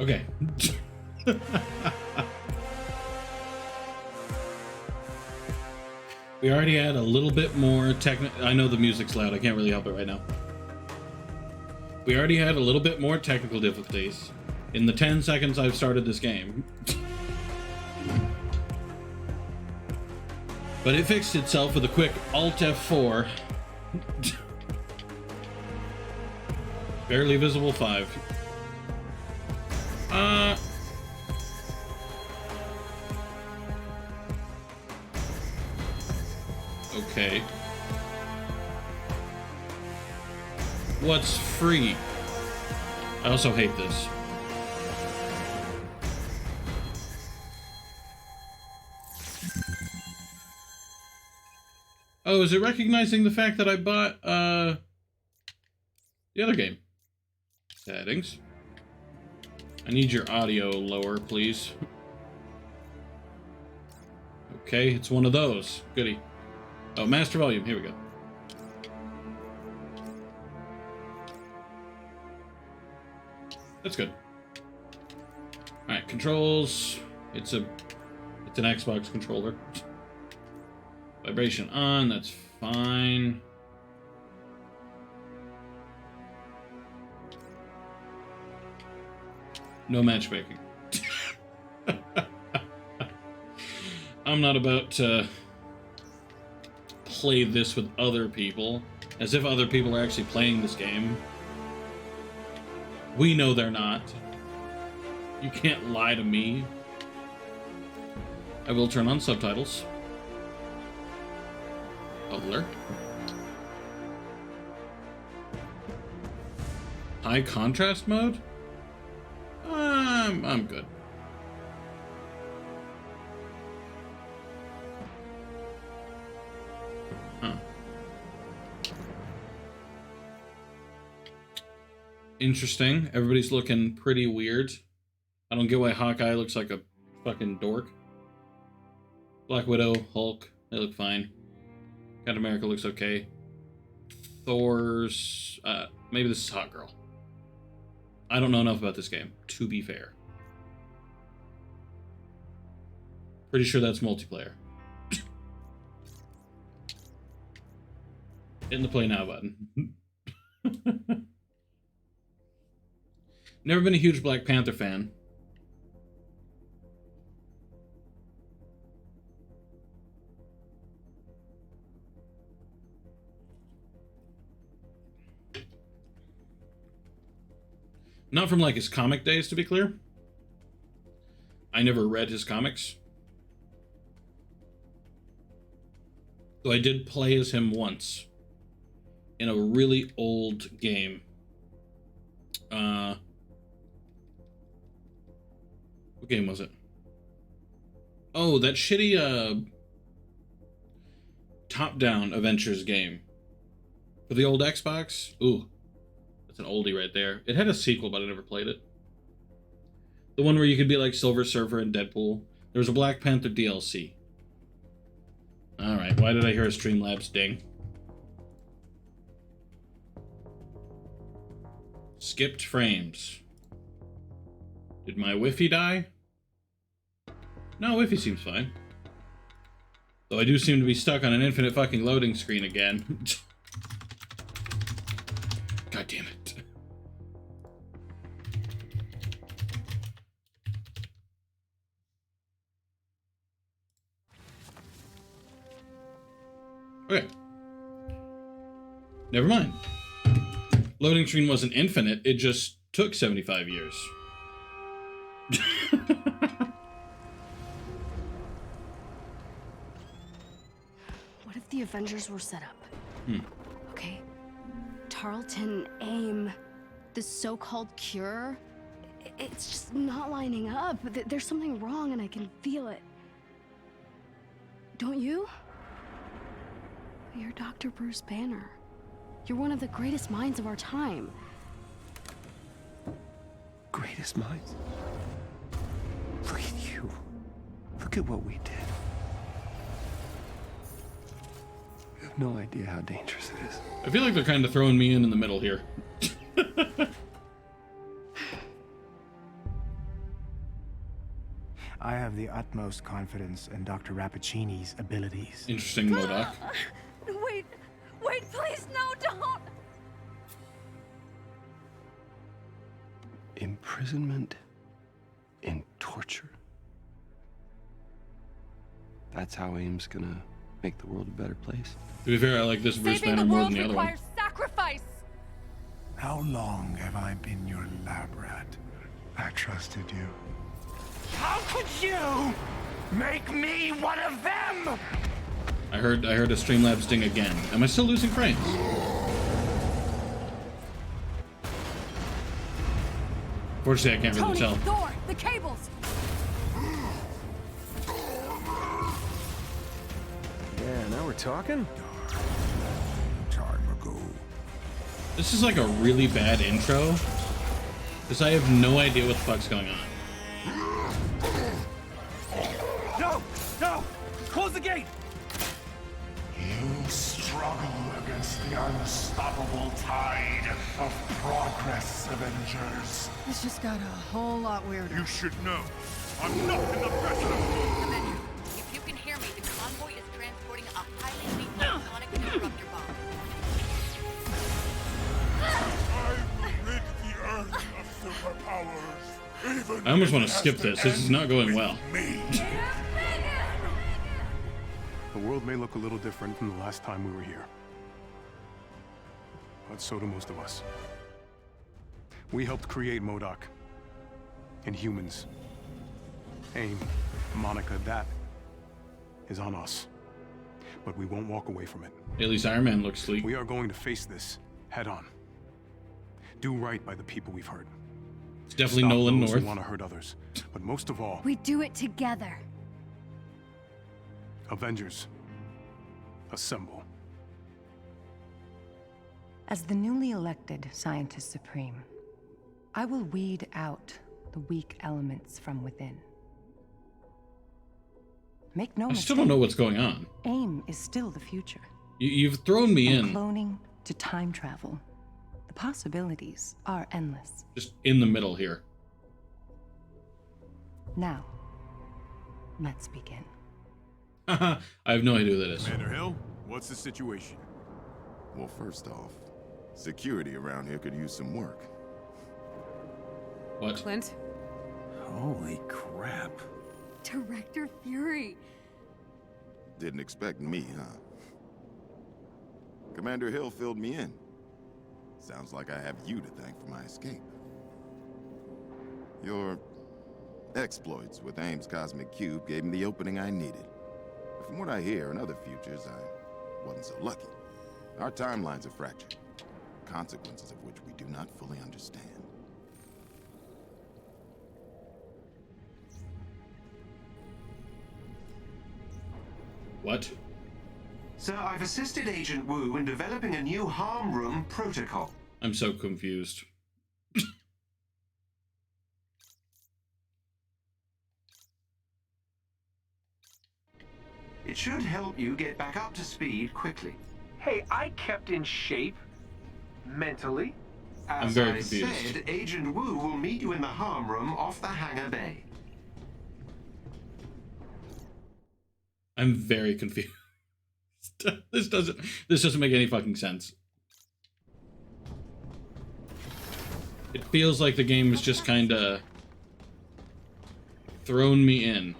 Okay. We already had a little bit more I know the music's loud. I can't really help it right now. We already had a little bit more technical difficulties in the 10 seconds I've started this game. But it fixed itself with a quick Alt F4. Barely visible 5. Okay. What's free? I also hate this. Oh, is it recognizing the fact that I bought, the other game? Settings. I need your audio lower, please. Okay, it's one of those. Goody. Oh, master volume. Here we go. That's good. Alright, controls. It's an Xbox controller. Vibration on, that's fine. No matchmaking. I'm not about to play this with other people, as if other people are actually playing this game. We know they're not. You can't lie to me. I will turn on subtitles. Alert. High contrast mode? I'm good. Huh. Interesting. Everybody's looking pretty weird. I don't get why Hawkeye looks like a fucking dork. Black Widow, Hulk, they look fine. Captain America looks okay. Thor's... maybe this is Hot Girl. I don't know enough about this game, to be fair. Pretty sure that's multiplayer. Hitting the play now button. Never been a huge Black Panther fan. Not from, like, his comic days, to be clear. I never read his comics. Though I did play as him once. In a really old game. What game was it? Oh, that shitty, top-down Avengers game. For the old Xbox? Ooh. That's an oldie right there. It had a sequel, but I never played it. The one where you could be like Silver Surfer and Deadpool. There was a Black Panther DLC. Alright, why did I hear a Streamlabs ding? Skipped frames. Did my Wi-Fi die? No, Wi-Fi seems fine. Though I do seem to be stuck on an infinite fucking loading screen again. God damn it. Okay. Never mind. Loading screen wasn't infinite, it just took 75 years. What if the Avengers were set up? Okay. Tarleton, AIM, the so-called cure, it's just not lining up. There's something wrong and I can feel it. Don't you? You're Dr. Bruce Banner. You're one of the greatest minds of our time. Greatest minds? Look at you. Look at what we did. You have no idea how dangerous it is. I feel like they're kind of throwing me in the middle here. I have the utmost confidence in Dr. Rappaccini's abilities. Interesting, MODOK. Wait, please, no, don't! Imprisonment and torture. That's how AIM's gonna make the world a better place. To be fair, I like this Bruce Saving Banner the more world than the other one. requires sacrifice! How long have I been your lab rat? I trusted you. How could you make me one of them? I heard a Streamlabs ding again. Am I still losing frames? Fortunately, I can't really tell. Thor, the cables! Yeah, now we're talking? Time ago. This is like a really bad intro, because I have no idea what the fuck's going on. No! Close the gate! You struggle against the unstoppable tide of progress, Avengers. This just got a whole lot weirder. You should know, I'm not in the best of moods. Avengers, if you can hear me, the convoy is transporting a highly lethal sonic disruptor bomb. I will rid the Earth of superpowers. Even I almost if want it to has skip this. This is end not going with well. Me. The world may look a little different from the last time we were here. But so do most of us. We helped create MODOK. And humans. AIM, Monica, that is on us. But we won't walk away from it. At least Iron Man looks sleek. We are going to face this head on. Do right by the people we've hurt. It's definitely Stop Nolan those North. who want to hurt others. But most of all, We do it together. Avengers, assemble. As the newly elected Scientist Supreme, I will weed out the weak elements from within. Make no I mistake. still don't know what's going on. AIM is still the future. You've thrown me From in, cloning to time travel, the possibilities are endless. just in the middle here. Now, let's begin. I have no idea who that is. Commander Hill, what's the situation? Well, first off, security around here could use some work. What? Clint? Holy crap. Director Fury. Didn't expect me, huh? Commander Hill filled me in. Sounds like I have you to thank for my escape. Your exploits with AIM's cosmic cube gave me the opening I needed. But from what I hear in other futures, I wasn't so lucky. Our timelines are fractured, consequences of which we do not fully understand. What? Sir, I've assisted Agent Wu in developing a new harm room protocol. I'm so confused. It should help you get back up to speed quickly. Hey, I kept in shape. Mentally. I'm As very I confused. said, Agent Wu will meet you in the harm room off the hangar bay. I'm very confused. This doesn't make any fucking sense. It feels like the game has just kinda thrown me in.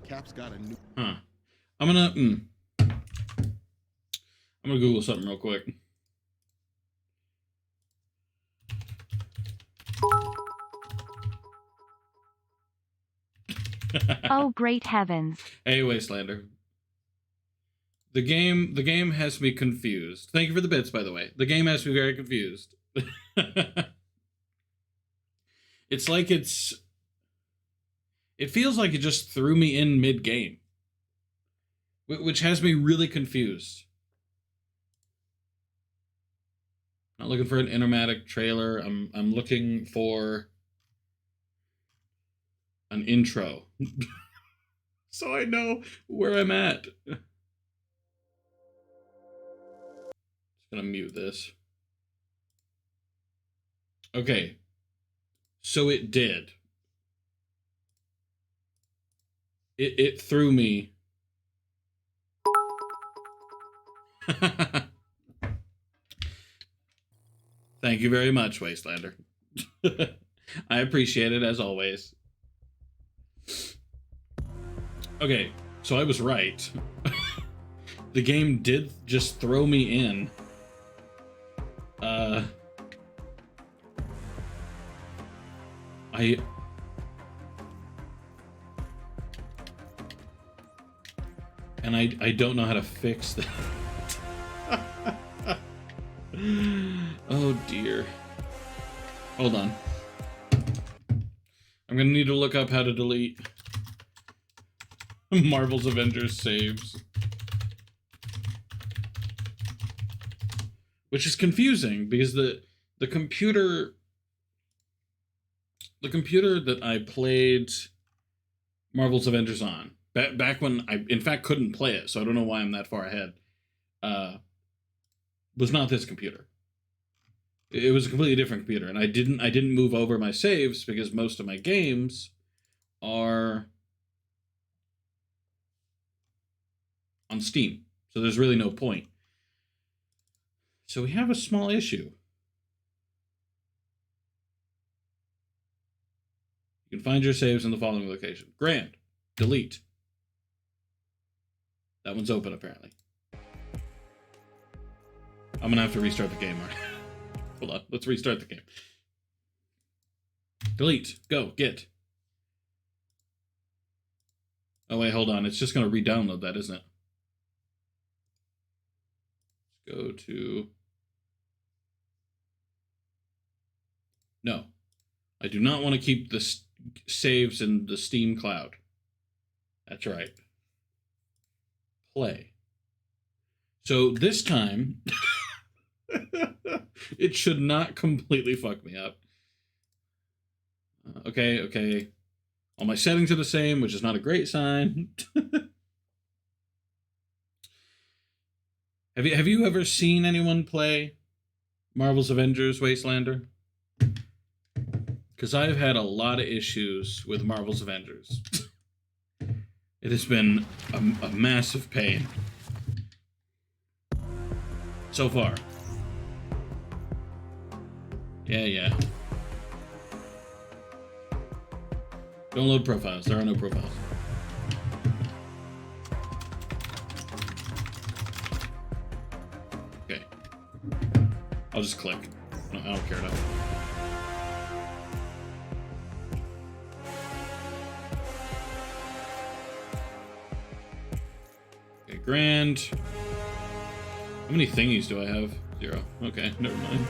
Cap's got a new... Huh. I'm gonna Google something real quick. Oh, great heavens. Hey, Wastelander. The game has me confused. Thank you for the bits, by the way. The game has me very confused. It's like it feels like it just threw me in mid-game. Which has me really confused. Not looking for an cinematic trailer. I'm looking for an intro. So I know where I'm at. Just gonna mute this. Okay. So it did. It threw me. Thank you very much, Wastelander. I appreciate it as always. Okay, so I was right. The game did just throw me in. I don't know how to fix that. Oh dear. Hold on. I'm gonna need to look up how to delete Marvel's Avengers saves. Which is confusing because the computer that I played Marvel's Avengers on back when I in fact couldn't play it, so I don't know why I'm that far ahead. Was not this computer. It was a completely different computer, and I didn't move over my saves because most of my games are on Steam, so there's really no point. So we have a small issue. You can find your saves in the following location. Grand. Delete. That one's open, apparently. I'm gonna have to restart the game. Hold on. Let's restart the game. Delete. Go. Get. Oh, wait. Hold on. It's just gonna re-download that, isn't it? Let's go to... No. I do not want to keep the saves in the Steam cloud. That's right. Play. So this time, it should not completely fuck me up. Okay. All my settings are the same, which is not a great sign. Have you ever seen anyone play Marvel's Avengers, Wastelander? Because I've had a lot of issues with Marvel's Avengers. It has been a massive pain. So far. Yeah. Don't load profiles. There are no profiles. Okay. I'll just click. No, I don't care enough. Okay, grand. How many thingies do I have? 0. Okay, never mind.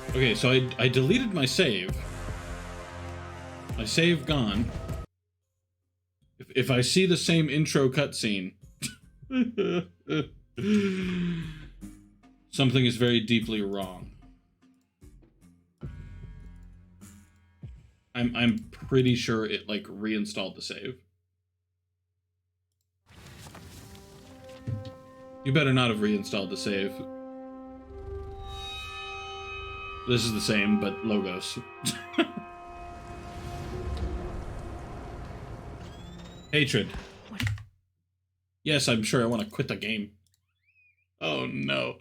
Okay, so I deleted my save. My save gone. If I see the same intro cutscene, something is very deeply wrong. I'm pretty sure it like reinstalled the save. You better not have reinstalled the save. This is the same, but logos. Hatred. Yes, I'm sure I want to quit the game. Oh no.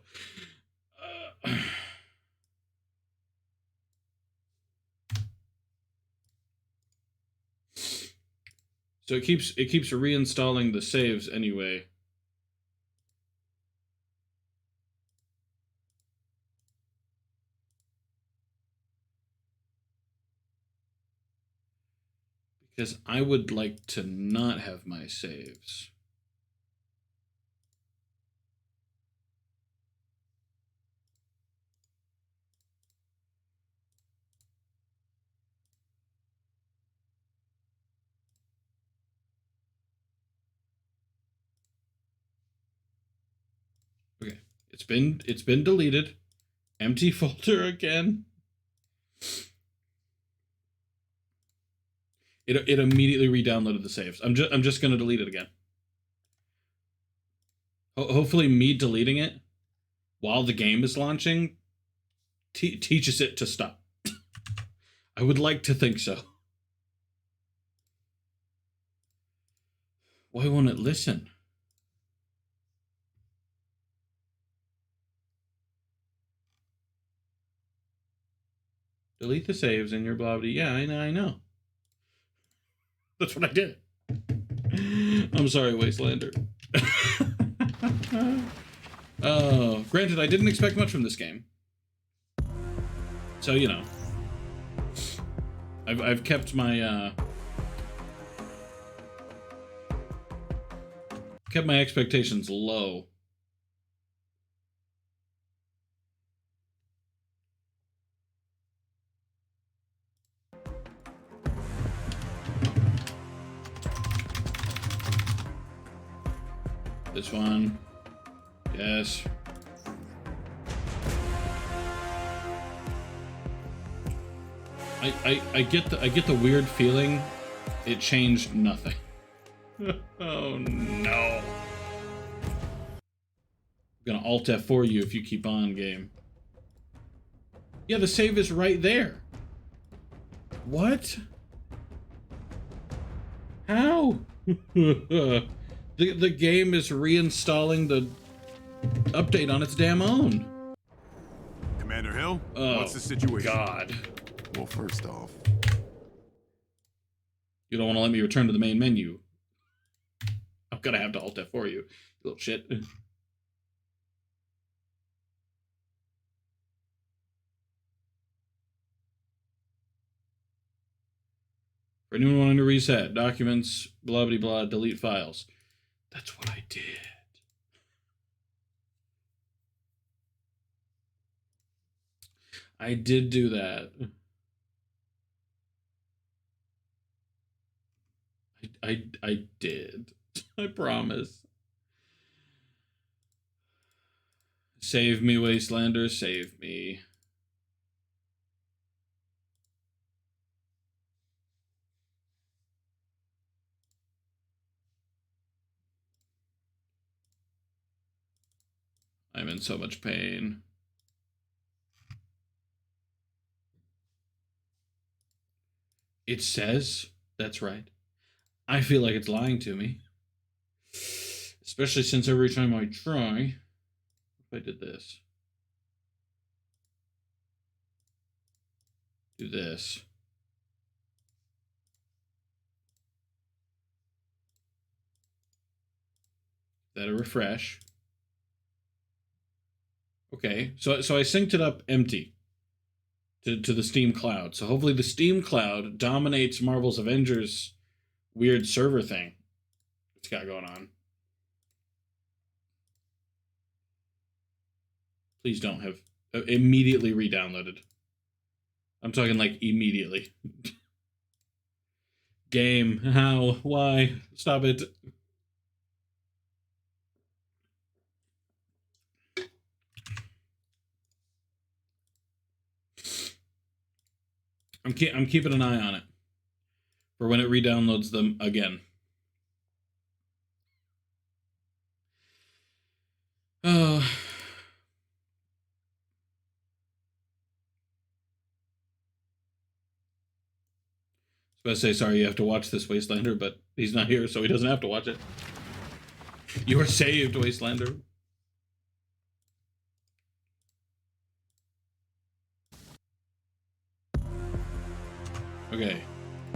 So it keeps reinstalling the saves anyway. Because I would like to not have my saves. Okay, it's been deleted. Empty folder again. It immediately re-downloaded the saves. I'm just gonna delete it again. Hopefully, me deleting it while the game is launching teaches it to stop. I would like to think so. Why won't it listen? Delete the saves in your blah blah. Yeah, I know. That's what I did. I'm sorry, Wastelander. Granted, I didn't expect much from this game. So, you know. I've kept my expectations low. This one. Yes. I get the weird feeling it changed nothing. Oh no. I'm gonna Alt F4 you if you keep on, game. Yeah, the save is right there. What? How? The game is reinstalling the update on its damn own. Commander Hill, Oh, what's the situation? God. Well, first off, You don't want to let me return to the main menu. I'm gonna have to Alt F for you little shit. For anyone wanting to reset, documents, blah blah blah, delete files. That's what I did. I did do that. I did. I promise. Save me, Wastelander, save me. I'm in so much pain. It says, that's right. I feel like it's lying to me. Especially since every time I try, if I did this, do this. That a refresh. Okay, so I synced it up empty to the Steam Cloud. So hopefully the Steam Cloud dominates Marvel's Avengers weird server thing it's got going on. Please don't have immediately re-downloaded. I'm talking like immediately. Game, how, why? Stop it. I'm keeping an eye on it for when it re-downloads them again. I was about to say, sorry, you have to watch this, Wastelander, but he's not here, so he doesn't have to watch it. You are saved, Wastelander. Okay.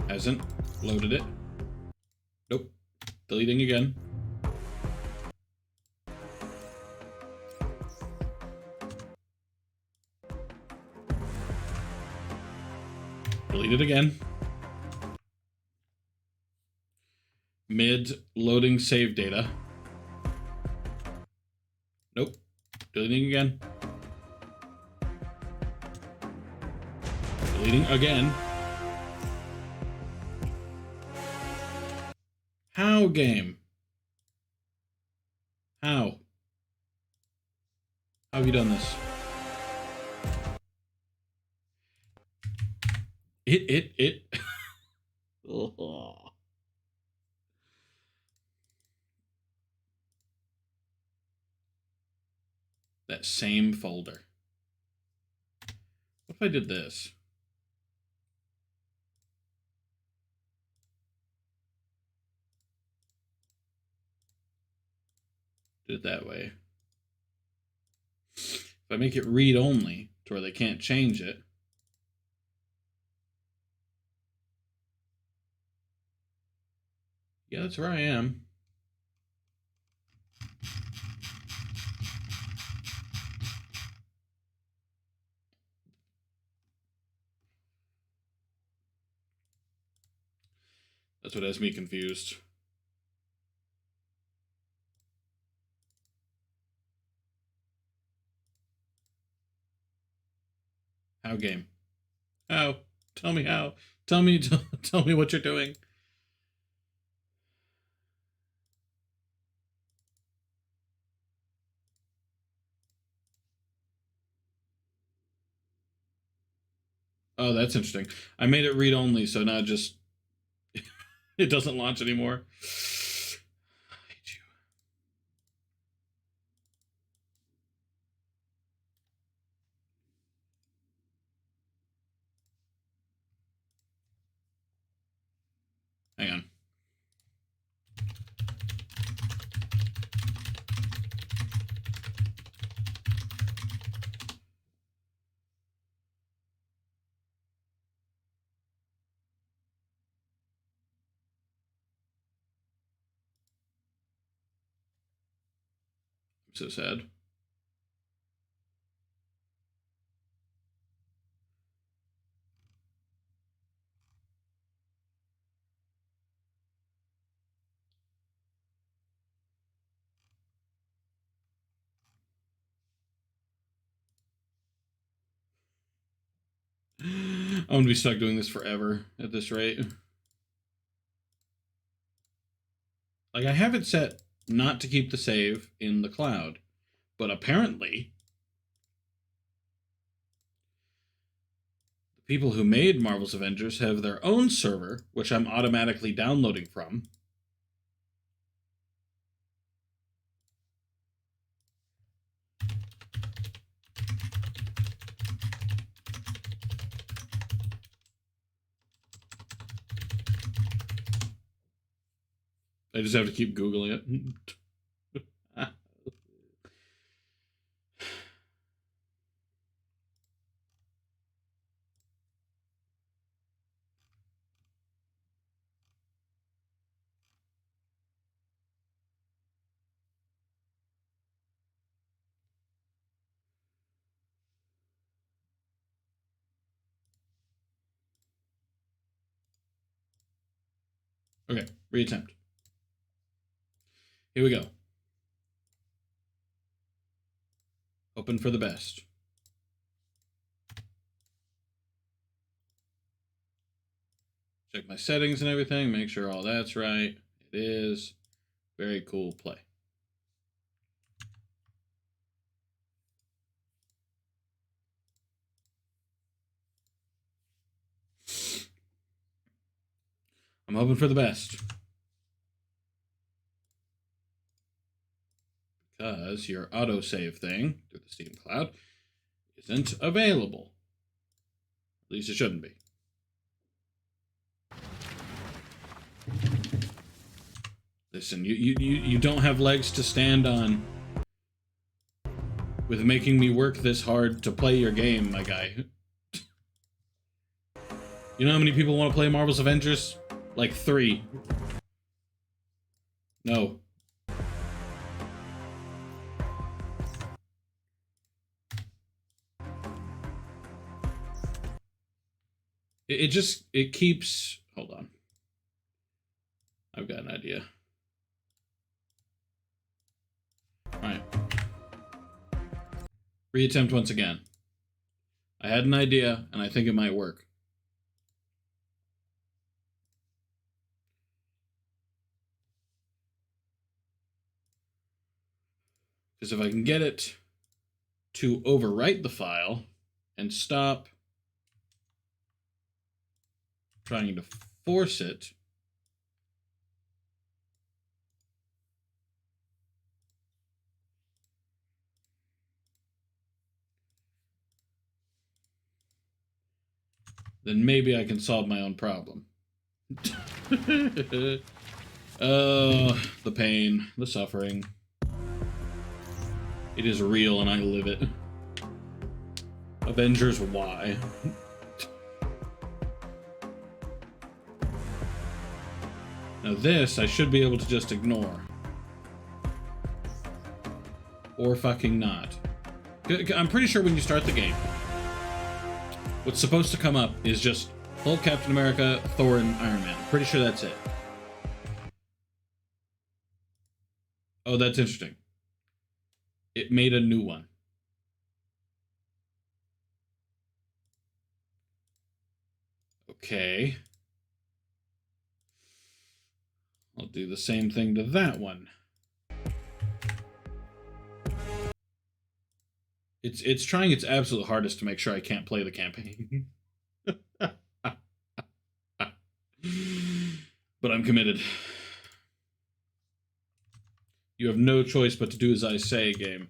Hasn't loaded it. Nope. Deleting again. Delete it again. Mid-loading save data. Nope. Deleting again. Deleting again. How, game? How? How have you done this? It. Oh. That that same folder. What if I did this? Did it that way. If I make it read only to where they can't change it. Yeah, that's where I am. That's what has me confused. How game? How? Tell me how. Tell me what you're doing. Oh, that's interesting. I made it read only, so now just it doesn't launch anymore. I hate you. Hang on. I'm so sad. I'm gonna be stuck doing this forever at this rate. Like, I have it set not to keep the save in the cloud, but apparently the people who made Marvel's Avengers have their own server, which I'm automatically downloading from. I just have to keep Googling it. Okay, reattempt. Here we go. Hoping for the best. Check my settings and everything, make sure all that's right. It is. Very cool play. I'm hoping for the best. Because your autosave thing through the Steam Cloud isn't available. At least it shouldn't be. Listen, you don't have legs to stand on with making me work this hard to play your game, my guy. You know how many people want to play Marvel's Avengers? Like 3. No. It keeps... Hold on. I've got an idea. Alright. Reattempt once again. I had an idea, and I think it might work. Because if I can get it to overwrite the file and stop trying to force it, then maybe I can solve my own problem. Oh, the pain, the suffering. It is real and I live it. Avengers, why? Now this, I should be able to just ignore. Or fucking not. I'm pretty sure when you start the game, what's supposed to come up is just Hulk, Captain America, Thor, and Iron Man. I'm pretty sure that's it. Oh, that's interesting. It made a new one. Okay. I'll do the same thing to that one. It's trying its absolute hardest to make sure I can't play the campaign. But I'm committed. You have no choice but to do as I say, game.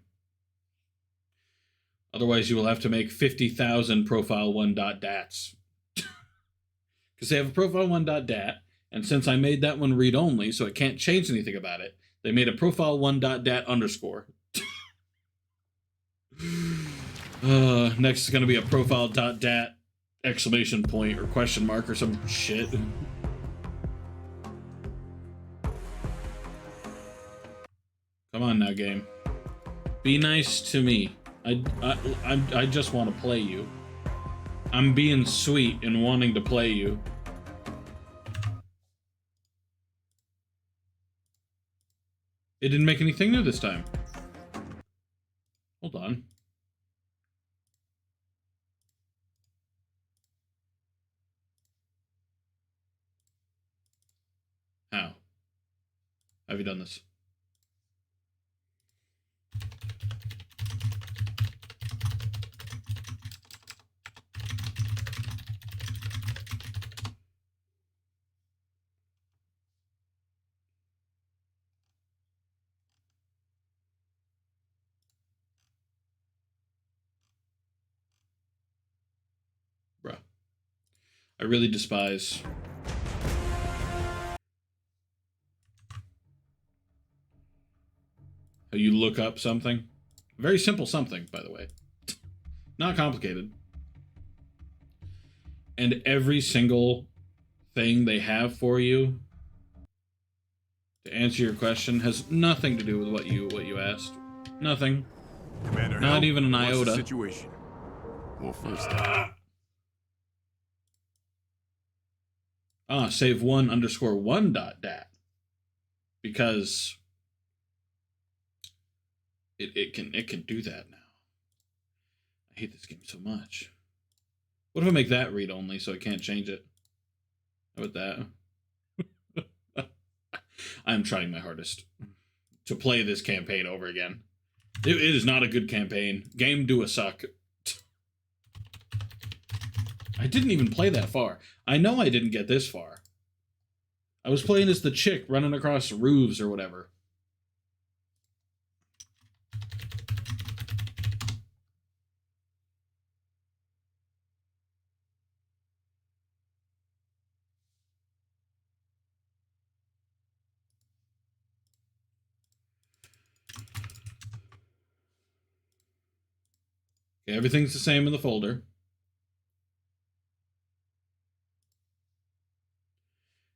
Otherwise, you will have to make 50,000 profile1.dats. Because they have a profile1.dat, and since I made that one read-only, so it can't change anything about it, they made a profile1.dat underscore. Next is going to be a profile.dat exclamation point or question mark or some shit. Come on now, game. Be nice to me. I just want to play you. I'm being sweet and wanting to play you. It didn't make anything new this time. Hold on. How? Have you done this? Bruh. I really despise how you look up something. Very simple something, by the way. Not complicated. And every single thing they have for you to answer your question has nothing to do with what you asked. Nothing. Commander Not Hill, even an what's iota. the situation? Well, first Save 1_1.dat. Because it can do that now. I hate this game so much. What if I make that read only so I can't change it? How about that? I'm trying my hardest to play this campaign over again. It is not a good campaign. Game do a suck. I didn't even play that far. I know I didn't get this far. I was playing as the chick running across roofs or whatever. Okay, everything's the same in the folder.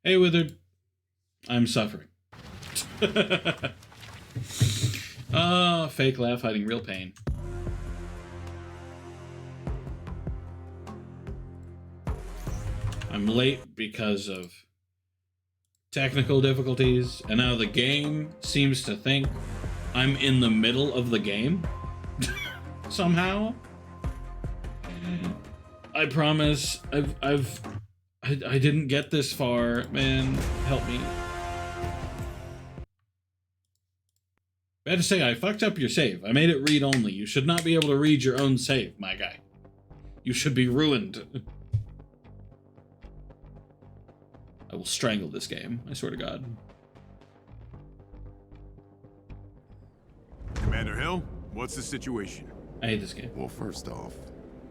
Hey, Withered. I'm suffering. Fake laugh hiding real pain. I'm late because of technical difficulties, and now the game seems to think I'm in the middle of the game. Somehow. I promise I didn't get this far, man. Help me. I had to say, I fucked up your save. I made it read only. You should not be able to read your own save, my guy. You should be ruined. I will strangle this game, I swear to God. Commander Hill, what's the situation? I hate this game. Well, first off,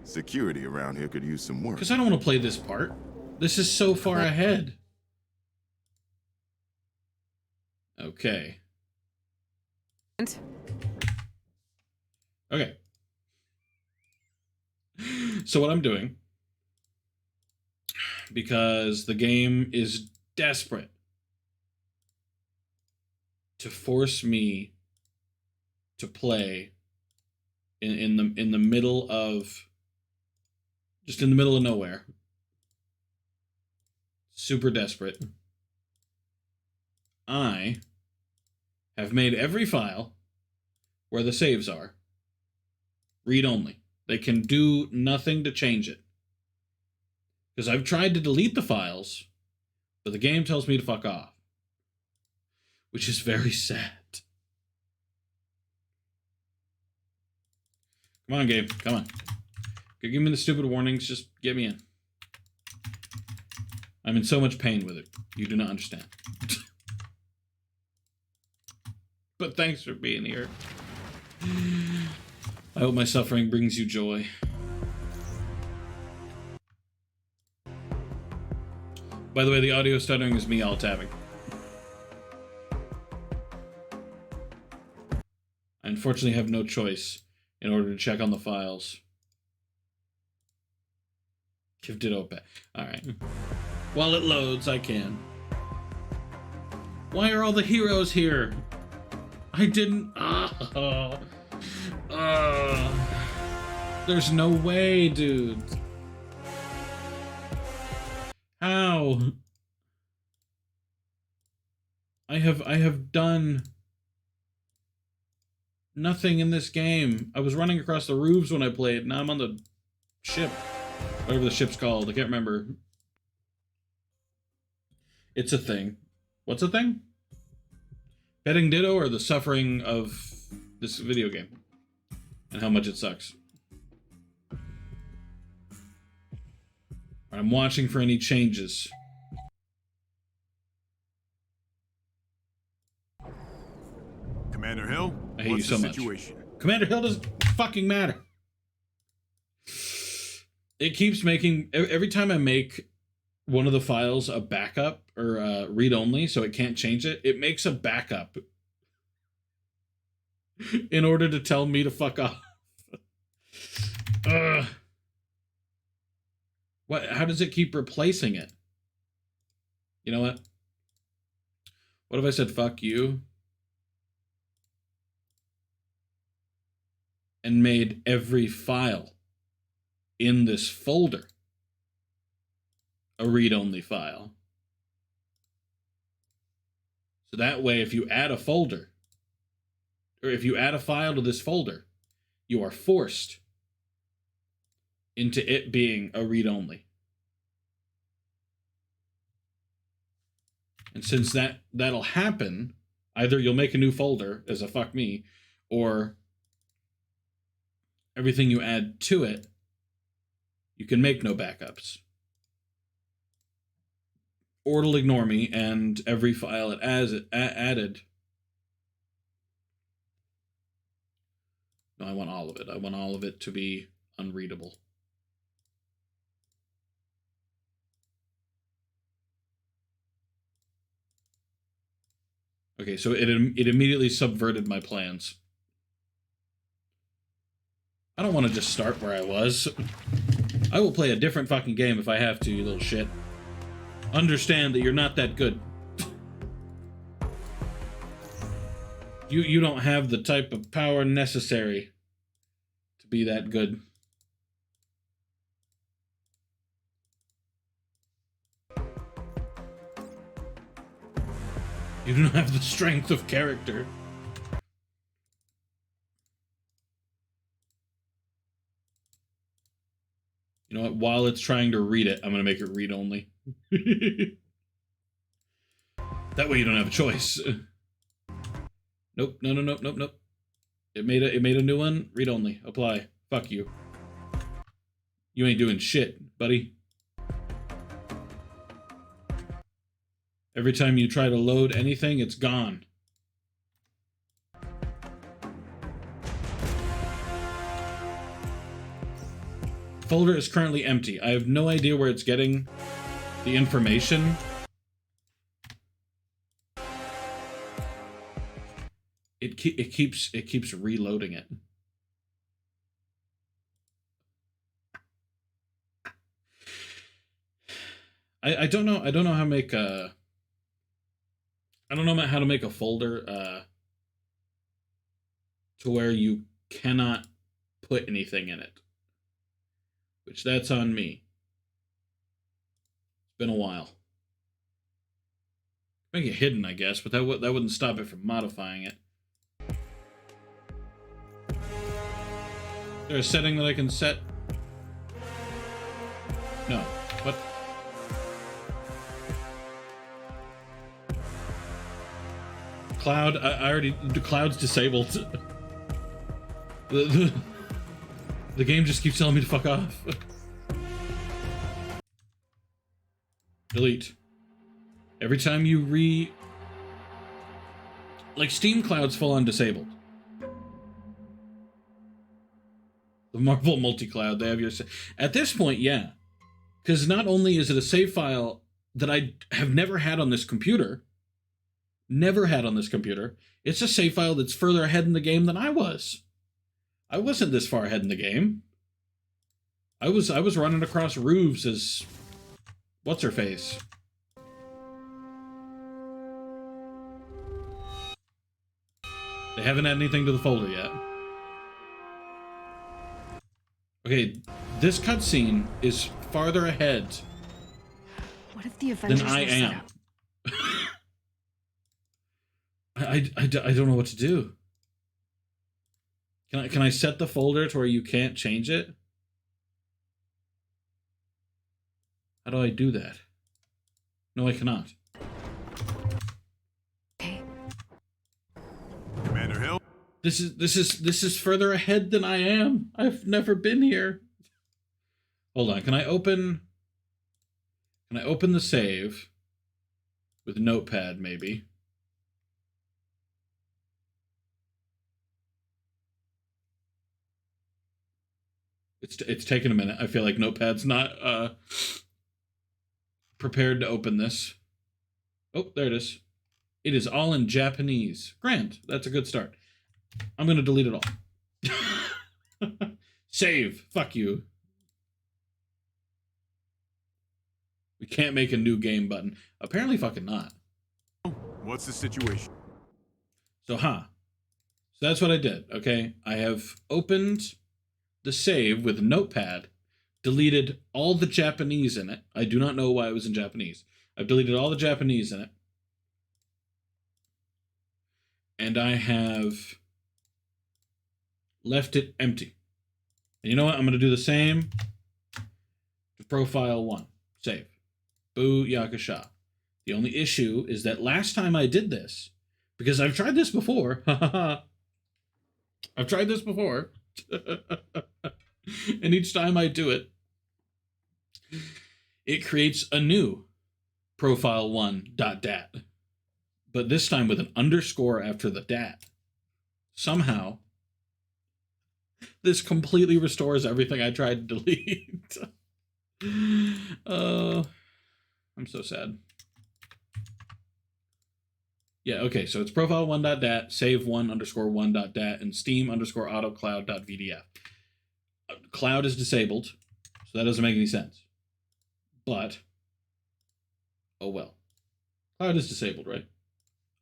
Security around here could use some work. Because I don't want to play this part. This is so far ahead. Okay. Okay. So what I'm doing, because the game is desperate to force me to play in the middle of, just in the middle of nowhere. Super desperate. I have made every file where the saves are read only. They can do nothing to change it. Because I've tried to delete the files, but the game tells me to fuck off. Which is very sad. Come on, game. Come on. Give me the stupid warnings. Just get me in. I'm in so much pain with it. You do not understand. But thanks for being here. I hope my suffering brings you joy. By the way, the audio stuttering is me alt tabbing. I unfortunately have no choice in order to check on the files. Give Ditto back. Alright. While it loads, I can. Why are all the heroes here? I didn't... There's no way, dude. How? I have done nothing in this game. I was running across the roofs when I played. Now I'm on the ship. Whatever the ship's called. I can't remember. It's a thing. What's a thing? Petting Ditto or the suffering of this video game? And how much it sucks. I'm watching for any changes. Commander Hill, I hate you so much. Situation? Commander Hill doesn't fucking matter. It keeps making... Every time I make one of the files a backup or read-only so it can't change it, it makes a backup in order to tell me to fuck off. What? How does it keep replacing it? You know what? What if I said fuck you? And made every file in this folder a read-only file. So that way, if you add a folder, or if you add a file to this folder, you are forced into it being a read-only. And since that'll happen, either you'll make a new folder as a fuck me, or everything you add to it, you can make no backups. Or it'll ignore me, and every file it added. No, I want all of it. I want all of it to be unreadable. Okay, so it immediately subverted my plans. I don't want to just start where I was. I will play a different fucking game if I have to, you little shit. Understand that you're not that good. You don't have the type of power necessary to be that good. You don't have the strength of character. You know what? While it's trying to read it, I'm going to make it read only. That way you don't have a choice. Nope. Nope. It made a new one. Read only. Apply. Fuck you. You ain't doing shit, buddy. Every time you try to load anything, it's gone. folder is currently empty. I have no idea where it's getting the information. It keeps reloading it. I don't know how to make a I don't know how to make a folder to where you cannot put anything in it. Which that's on me. It's been a while. Make it hidden, I guess, but that wouldn't stop it from modifying it. Is there a setting that I can set? No. What? Cloud, I already... The cloud's disabled. The game just keeps telling me to fuck off. Delete. Every time you like, Steam Cloud's full on disabled. The Marvel multi-cloud, they have your... At this point, yeah. Because not only is it a save file that I have never had on this computer, it's a save file that's further ahead in the game than I was. I wasn't this far ahead in the game. I was running across roofs as... What's-her-face? They haven't added anything to the folder yet. Okay, this cutscene is farther ahead What if the Avengers than I were set am. up? I don't know what to do. Can I set the folder to where you can't change it? How do I do that? No, I cannot. Okay. Commander Hill? This is further ahead than I am. I've never been here. Hold on, can I open the save with Notepad maybe? It's taken a minute. I feel like Notepad's not prepared to open this. Oh, there it is. It is all in Japanese. Grand. That's a good start. I'm going to delete it all. Save. Fuck you. We can't make a new game button. Apparently fucking not. What's the situation? So, So that's what I did, okay? I have opened the save with Notepad, deleted all the Japanese in it. I do not know why it was in Japanese. I've deleted all the Japanese in it. And I have left it empty. And you know what? I'm going to do the same to profile 1. Save. Boo Yakasha. The only issue is that last time I did this, because I've tried this before. I've tried this before. And each time I do it, it creates a new profile1.dat. But this time with an underscore after the dat. Somehow, this completely restores everything I tried to delete. I'm so sad. Yeah, okay, so it's profile1.dat, save1_1.dat, and steam_autocloud.vdf. Cloud is disabled, so that doesn't make any sense. But, oh well. Cloud is disabled, right?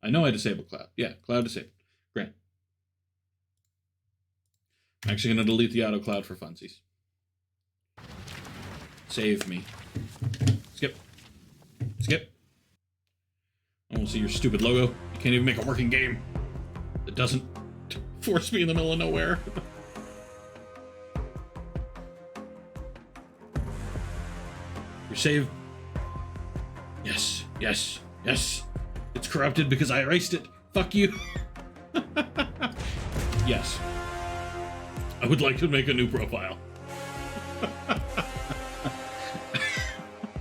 I know I disabled Cloud. Yeah, Cloud disabled. Great. I'm actually going to delete the autocloud for funsies. Save me. Skip. Skip. I won't see your stupid logo. You can't even make a working game that doesn't force me in the middle of nowhere. Your save. Yes, yes, yes. It's corrupted because I erased it. Fuck you. Yes. I would like to make a new profile.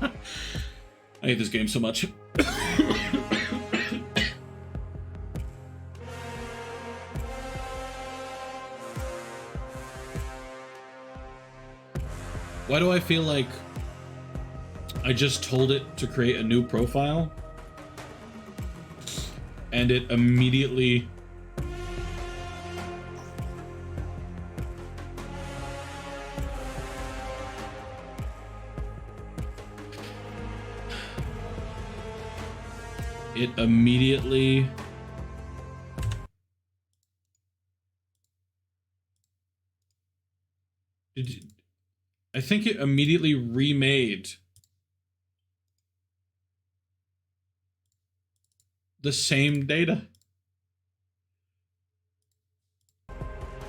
I hate this game so much. Why do I feel like I just told it to create a new profile and it immediately I think it immediately remade the same data.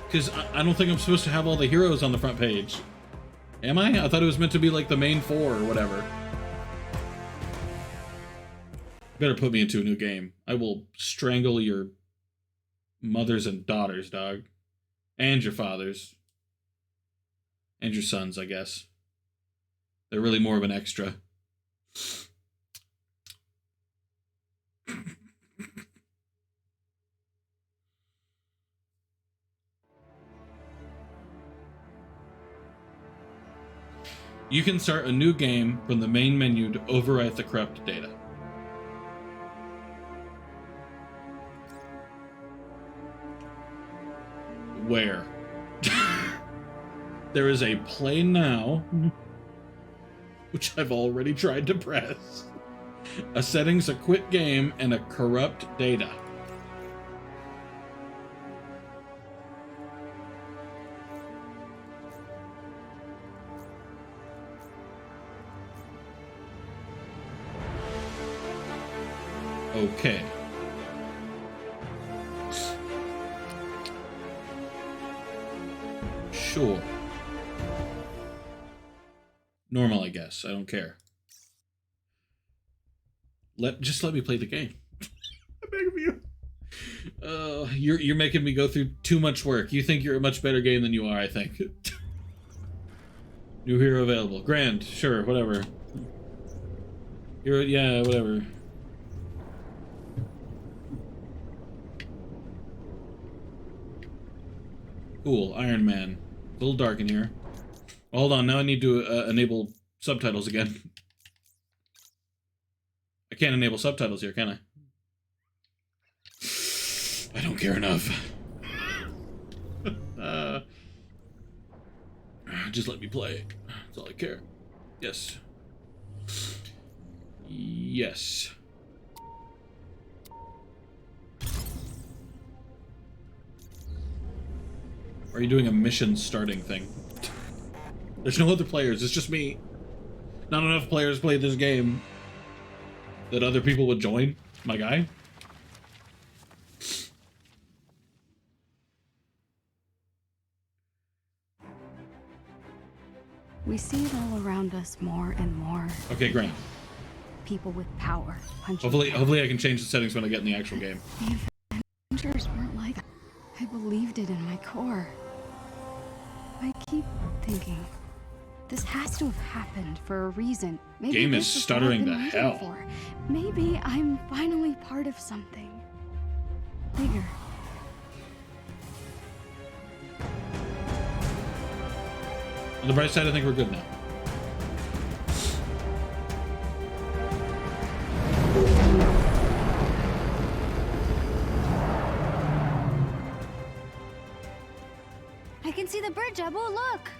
Because I don't think I'm supposed to have all the heroes on the front page. Am I? I thought it was meant to be like the main 4 or whatever. Better put me into a new game. I will strangle your mothers and daughters, dog. And your fathers. And your sons, I guess. They're really more of an extra. You can start a new game from the main menu to overwrite the corrupt data. Where? There is a play now, which I've already tried to press. A settings, a quit game, and a corrupt data. Okay. Sure. Normal, I guess. I don't care. Just let me play the game. I beg of you. You're making me go through too much work. You think you're a much better game than you are, I think. New hero available. Grand. Sure, whatever. Hero, yeah, whatever. Cool. Iron Man. A little dark in here. Hold on, now I need to enable subtitles again. I can't enable subtitles here, can I? I don't care enough. Just let me play. That's all I care. Yes. Yes. Are you doing a mission starting thing? There's no other players, it's just me. Not enough players play this game that other people would join, my guy. We see it all around us more and more. Okay, Grant. People with power. Hopefully I can change the settings when I get in the actual game. The Avengers weren't like that. I believed it in my core. I keep thinking, this has to have happened for a reason. Maybe Game is this what stuttering I've to been waiting hell. for. Maybe I'm finally part of something bigger. On the bright side, I think we're good now. I can see the bird, Jabu, look!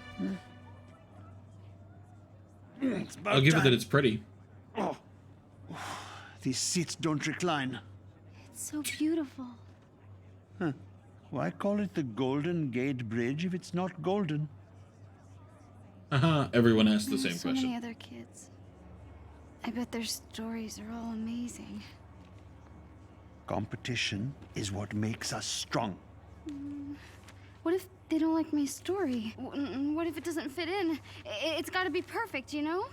I'll give it that it's pretty. Oh. These seats don't recline. It's so beautiful. Huh. Why call it the Golden Gate Bridge if it's not golden? Everyone asks the There's same so question. many other kids. I bet their stories are all amazing. Competition is what makes us strong. What if they don't like my story? What if it doesn't fit in? It's got to be perfect, you know?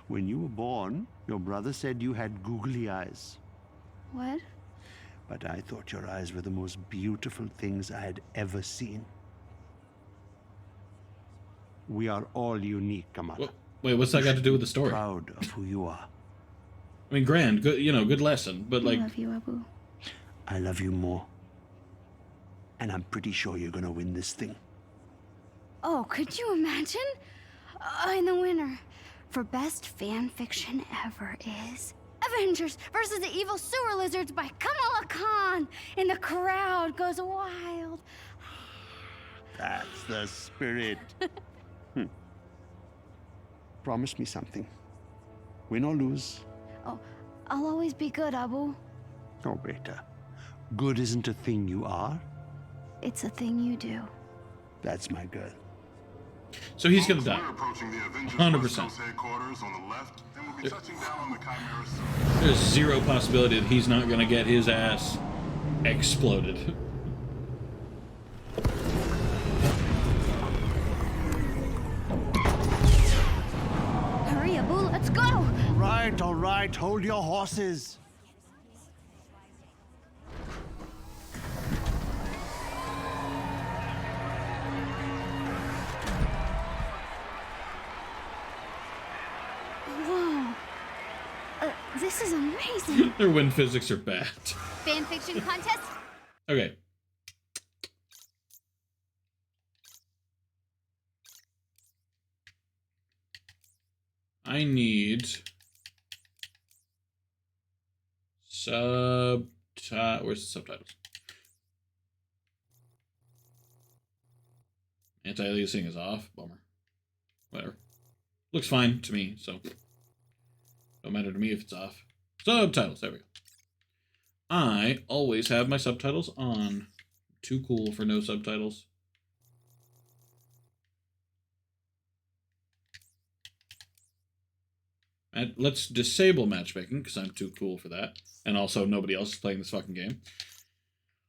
When you were born, your brother said you had googly eyes. What? But I thought your eyes were the most beautiful things I had ever seen. We are all unique, Kamala. Wait, what's that got to do with the story? Proud of who you are. I mean, grand, good, you know, good lesson, but like... I love you, Abu. I love you more. And I'm pretty sure you're gonna win this thing. Oh, could you imagine? And the winner for best fan fiction ever is Avengers versus the Evil Sewer Lizards by Kamala Khan. And the crowd goes wild. That's the spirit. Promise me something. Win or lose. Oh, I'll always be good, Abu. Oh, Beta. Good isn't a thing you are. It's a thing you do. That's my girl. So he's gonna die. 100%. There's zero possibility that he's not gonna get his ass exploded. Hurry, Abu, let's go! All right, hold your horses. Whoa. This is amazing. Their wind physics are bad. Fan fiction contest? Okay. I need where's the subtitles? Anti-aliasing is off. Bummer. Whatever. Looks fine to me, so don't matter to me if it's off. Subtitles, there we go. I always have my subtitles on. Too cool for no subtitles. And let's disable matchmaking, because I'm too cool for that. And also, nobody else is playing this fucking game.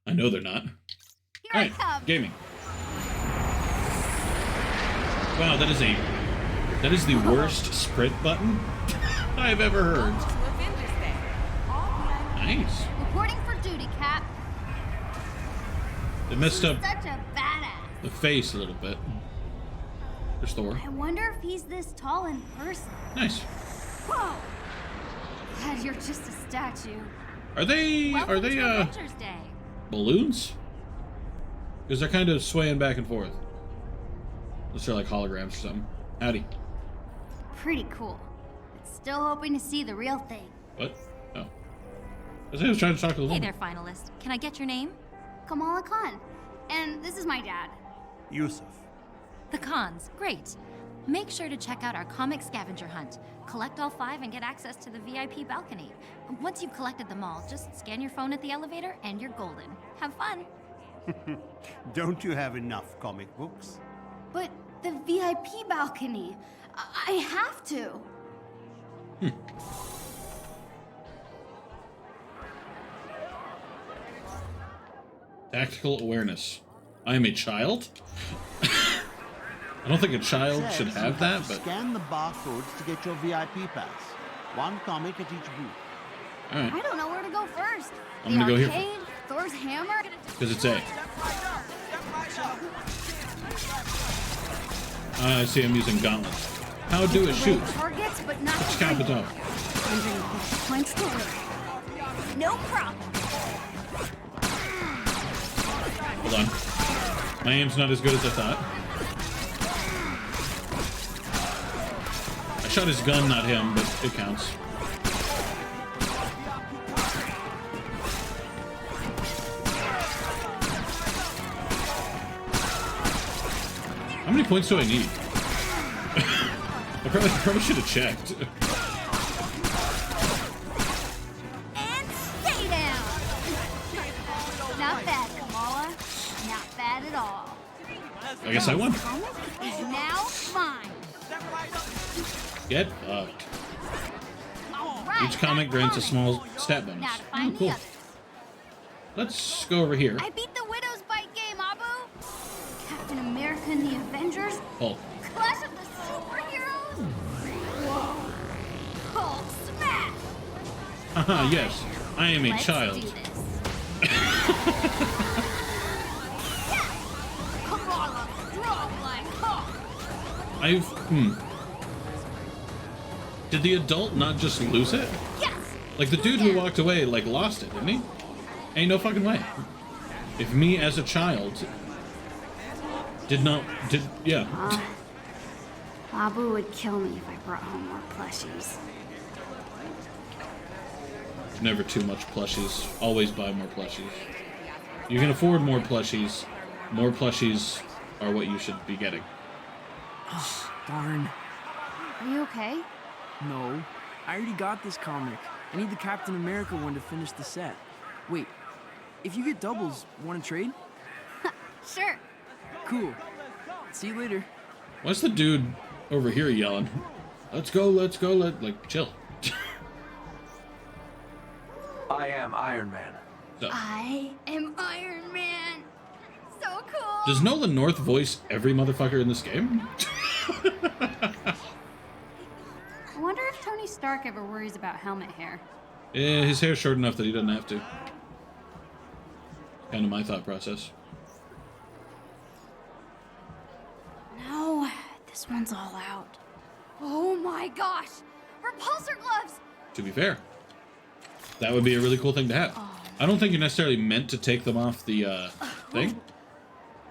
I know they're not. Alright, gaming. Wow, that is the worst sprint button I've ever heard. Nice. Reporting for duty, Cap. They messed up Such a badass. the face a little bit. There's Thor. I wonder if he's this tall in person. Nice. Whoa! God, you're just a statue. Are they Avengers Day. balloons? Because they're kind of swaying back and forth. Unless they're like holograms or something. Howdy. Pretty cool. But still hoping to see the real thing. What? Oh. I was trying to talk to the Hey woman. there, finalist. Can I get your name? Kamala Khan. And this is my dad. Yusuf. The Khans. Great. Make sure to check out our comic scavenger hunt. Collect all 5 and get access to the VIP balcony. Once you've collected them all, just scan your phone at the elevator and you're golden. Have fun. Don't you have enough comic books? But the VIP balcony. I have to. Tactical awareness. I am a child? I don't think a child should have that, but... Scan the barcodes to get your VIP pass. 1 comic at each booth. Alright. I don't know where to go first. I'm gonna go here. Thor's hammer? Because it's A. I see I'm using gauntlets. How do it shoot? Targets, but not Let's count it out. 150 points to live. No problem. Hold on. My aim's not as good as I thought. I shot his gun, not him, but it counts. How many points do I need? I probably should have checked. And stay down. Not bad, Kamala. Not bad at all. I guess I won. Is now mine. Get fucked. All right, Each comic grants a small stat bonus. Now to Oh, find the cool. others. Let's go over here. I beat the Widow's Bite game, Abu. Captain America and the Avengers. Hulk. Clash of the Superheroes. Whoa. Hulk smash. Haha, yes. I am a Let's child. do this. Kamala, strong like Hulk. Did the adult not just lose it? Yes. Like the dude who walked away, like lost it, didn't he? Ain't no fucking way. If me as a child Yeah. Babu would kill me if I brought home more plushies. Never too much plushies. Always buy more plushies. You can afford more plushies. More plushies are what you should be getting. Oh, darn. Are you okay? No. I already got this comic. I need the Captain America one to finish the set. Wait, if you get doubles, want to trade? Sure. Cool. See you later. Why's the dude over here yelling? Let's go, like, chill. I am Iron Man. So, I am Iron Man. So cool. does Nolan North voice every motherfucker in this game? I wonder if Tony Stark ever worries about helmet hair. Yeah, his hair's short enough that he doesn't have to. Kind of my thought process. No, this one's all out. Oh my gosh! Repulsor gloves! To be fair, that would be a really cool thing to have. I don't think you're necessarily meant to take them off the thing.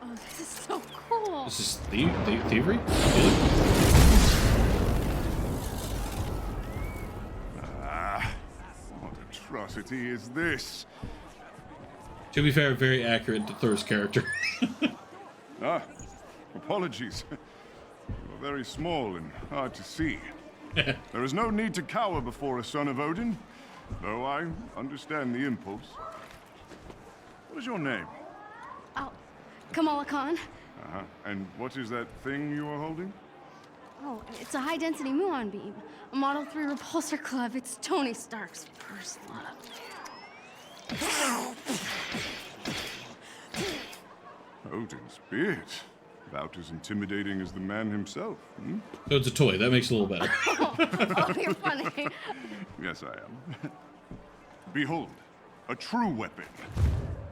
Oh, this is so cool. This is thievery? What atrocity is this? To be fair, very accurate to Thor's character. Apologies. You're very small and hard to see. There is no need to cower before a son of Odin, though I understand the impulse. What is your name? Oh, Kamala Khan. And what is that thing you are holding? Oh, it's a high-density muon beam. A Model 3 repulsor club. It's Tony Stark's first love. Odin's beard. About as intimidating as the man himself. Hmm? So it's a toy. That makes it a little better. Oh, you're funny. Yes, I am. Behold, a true weapon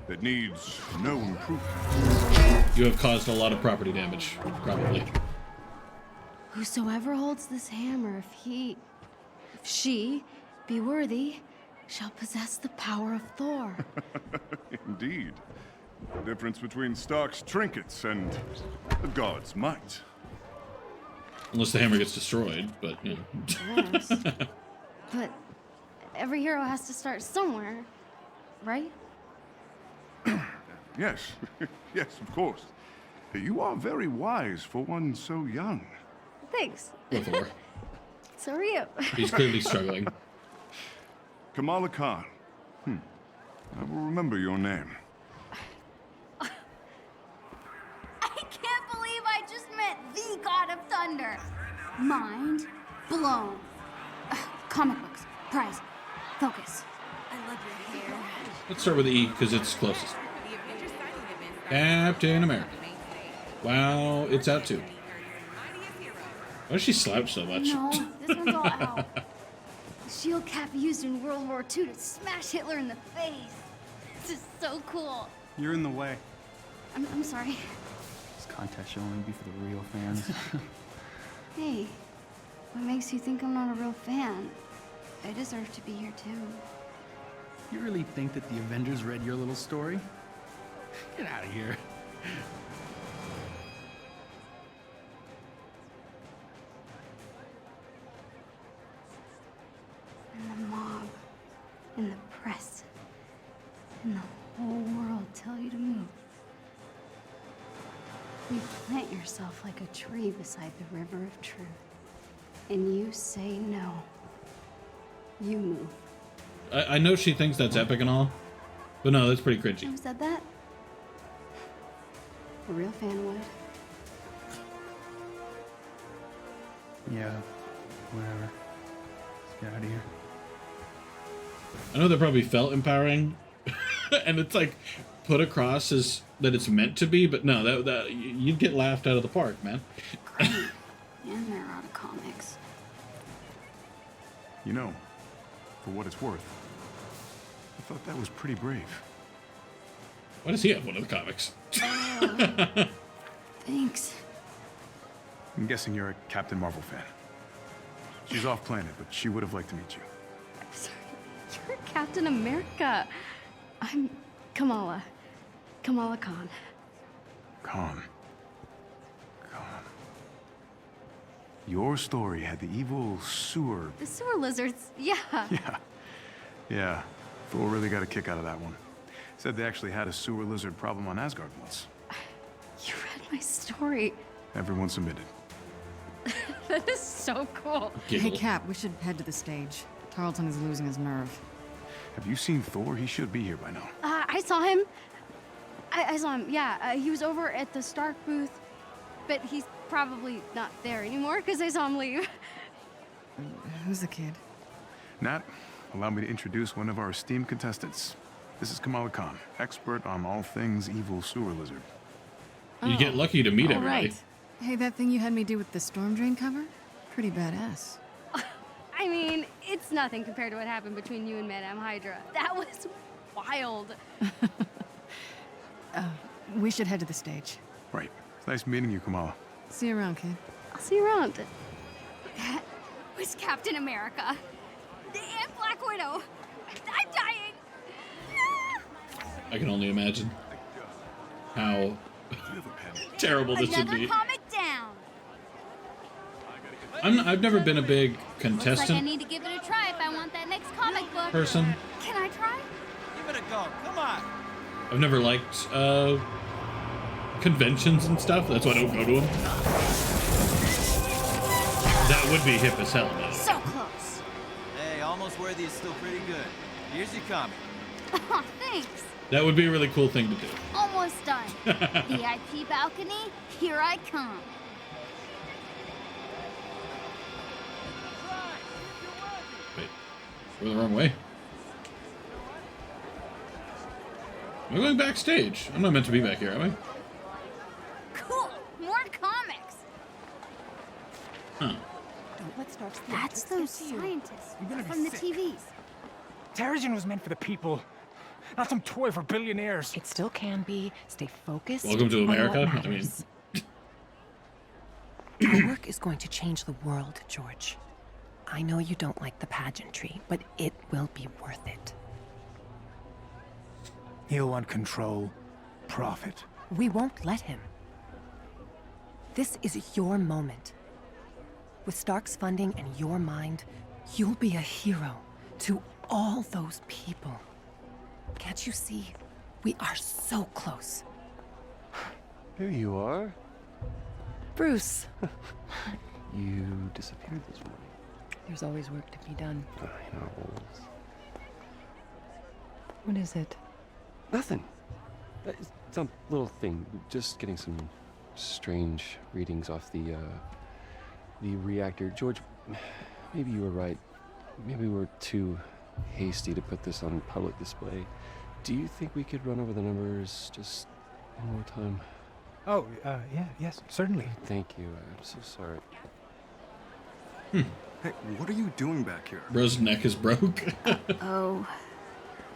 that needs no improvement. You have caused a lot of property damage, probably. Whosoever holds this hammer, if she be worthy, shall possess the power of Thor. Indeed. The difference between Stark's trinkets and the god's might. Unless the hammer gets destroyed, but, you know. Yes. But every hero has to start somewhere, right? Yes, yes, of course. You are very wise for one so young. Thanks. Go Thor. So are you. He's clearly struggling. Kamala Khan. I will remember your name. I can't believe I just met the God of Thunder. Mind blown. Comic books, prize, focus. I love your hair. Let's start with E, because it's closest. Captain America. Wow, it's out too. Why does she slouch so much? No, this one's all out. The shield cap used in World War II to smash Hitler in the face. This is so cool. You're in the way. I'm sorry. This contest should only be for the real fans. Hey, what makes you think I'm not a real fan? I deserve to be here too. You really think that the Avengers read your little story? Get out of here. And the mob, and the press, and the whole world tell you to move. You plant yourself like a tree beside the river of truth, and you say no. You move. I know she thinks that's epic and all, but no, that's pretty cringy. Who said that? A real fan would. Yeah, whatever. Let's get out of here. I know that probably felt empowering, and it's like put across as that it's meant to be, but no, that you'd get laughed out of the park, man. Great. And they're out of comics. You know, for what it's worth, I thought that was pretty brave. Why does he have one of the comics? Thanks. I'm guessing you're a Captain Marvel fan. She's off planet, but she would have liked to meet you. Sorry, you're Captain America. I'm Kamala. Kamala Khan. Khan. Your story had the evil sewer... The sewer lizards, yeah. Yeah. Thor really got a kick out of that one. Said they actually had a sewer lizard problem on Asgard once. You read my story. Everyone submitted. That is so cool. Hey, Cap, we should head to the stage. Tarleton is losing his nerve. Have you seen Thor? He should be here by now. I saw him. I saw him, yeah. He was over at the Stark booth, but he's probably not there anymore because I saw him leave. Who's the kid? Nat, allow me to introduce one of our esteemed contestants. This is Kamala Khan, expert on all things evil sewer lizard. You get lucky to meet All everybody. right. Hey, that thing you had me do with the storm drain cover? Pretty badass. I mean, it's nothing compared to what happened between you and Madame Hydra. That was wild. We should head to the stage. Right. It's nice meeting you, Kamala. See you around, kid. I'll see you around. That was Captain America. And Black Widow. I'm dying. I can only imagine how terrible this would Another be. comic down. I've never been a big Looks like I contestant need to give it a try if I want that next comic book. person. Can I try? Give it a go. Come on. I've never liked conventions and stuff. That's why I don't go to them. That would be hip as hell, man. So close. Hey, almost worthy is still pretty good. Here's your comic. Oh, thanks. That would be a really cool thing to do. Almost done. VIP balcony, here I come. Wait, we're the wrong way. Am I going backstage? I'm not meant to be back here, am I? Cool. More comics. Huh. Don't let Stark's That's those scientists from the TVs. Terrigen was meant for the people, not some toy for billionaires. It still can be. Stay focused. Welcome to on what America. I mean, matters. Our work is going to change the world, George. I know you don't like the pageantry, but it will be worth it. He'll want control, profit. We won't let him. This is your moment. With Stark's funding and your mind, you'll be a hero to all those people. Can't you see? We are so close. Here you are. Bruce. You disappeared this morning. There's always work to be done. I know. What is it? Nothing. It's some little thing. Just getting some strange readings off the reactor. George, maybe you were right. Maybe we were too hasty to put this on public display. Do you think we could run over the numbers just one more time? Oh, yes, certainly. Thank you. I'm so sorry. Hey, what are you doing back here? Bro's neck is broke. Oh.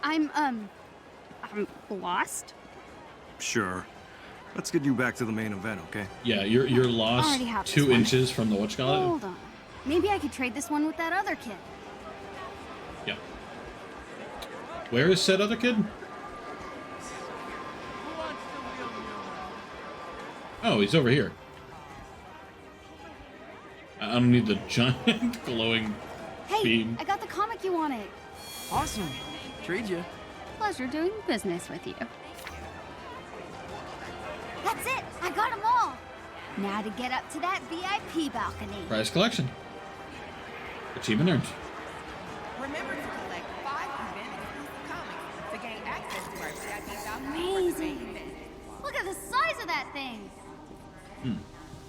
I'm lost. Sure. Let's get you back to the main event, okay? Yeah, you're lost Already have this 2 one. inches from the whatchamacallit. Hold on. Maybe I could trade this one with that other kid. Yeah. Where is said other kid? Oh, he's over here. I don't need the giant glowing Hey, beam. I got the comic you wanted. Awesome. Trade you. Pleasure doing business with you. That's it. I got them all. Now to get up to that VIP balcony. Prize collection. Achievement earned. Remember to collect 5 event-exclusive comics to gain access to our VIP balcony. Amazing. Look at the size of that thing.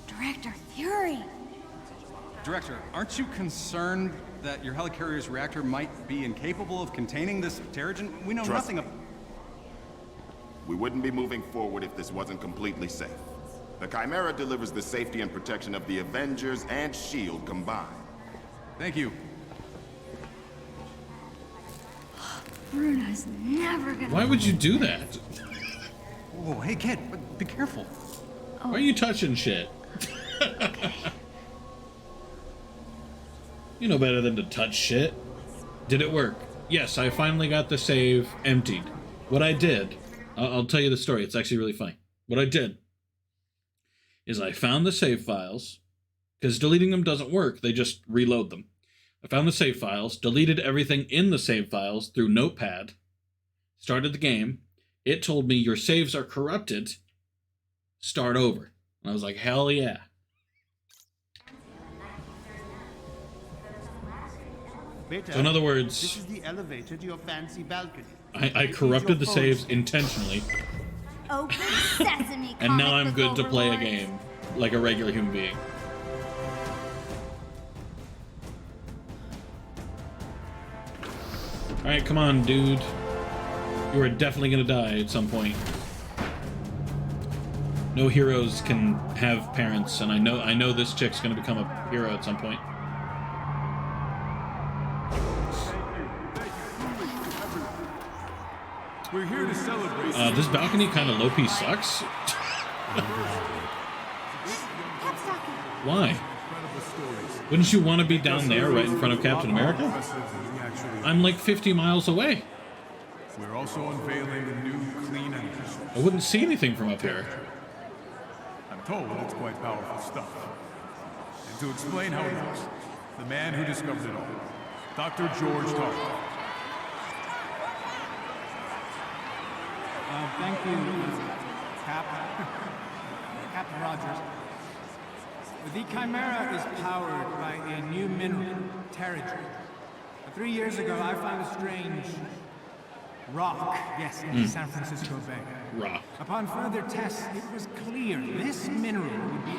Director Fury. Director, aren't you concerned that your helicarrier's reactor might be incapable of containing this Terrigen? We know Trust nothing of... We wouldn't be moving forward if this wasn't completely safe. The Chimera delivers the safety and protection of the Avengers and S.H.I.E.L.D. combined. Thank you. Bruno's never gonna... Why would you do that? Whoa, hey kid, be careful. Why are you touching shit? You know better than to touch shit. Did it work? Yes, I finally got the save emptied. What I did, I'll tell you the story. It's actually really funny. What I did is I found the save files, because deleting them doesn't work. They just reload them. I found the save files, deleted everything in the save files through Notepad, started the game. It told me your saves are corrupted. Start over. And I was like, hell yeah. Beta, So in other words, this is the elevator to your fancy balcony. I corrupted the saves intentionally. Open sesame. And now I'm comic good to book play a overlords. game like a regular human being. Alright, come on, dude. You are definitely gonna die at some point. No heroes can have parents, and I know this chick's gonna become a hero at some point. We're here to celebrate. This balcony kind of low-key sucks. Why? Wouldn't you want to be down there right in front of Captain America? I'm like 50 miles away. We're also unveiling a new clean energy source. I wouldn't see anything from up here. I'm told it's quite powerful stuff. And to explain how it works, the man who discovered it all, Dr. George Tarleton. Thank you, Captain Rogers. The Chimera is powered by a new mineral, Terrigen. 3 years ago, I found a strange rock, yes, in the San Francisco Bay. Rock. Upon further tests, it was clear this mineral would be...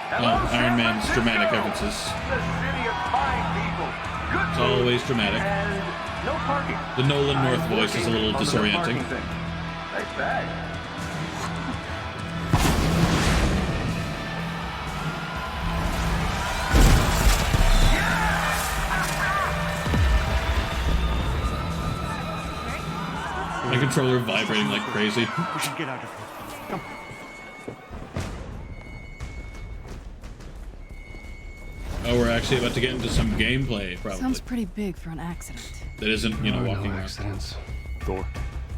Iron Man's dramatic references. The city of fine people. Good It's always dramatic. and no parking. The Nolan North I'm voice is a little working on the disorienting. parking thing. Nice bag. My controller vibrating like crazy. We should get out of here. Come. Oh, we're actually about to get into some gameplay, probably. Sounds pretty big for an accident. That isn't, you know, walking around. accidents. Thor,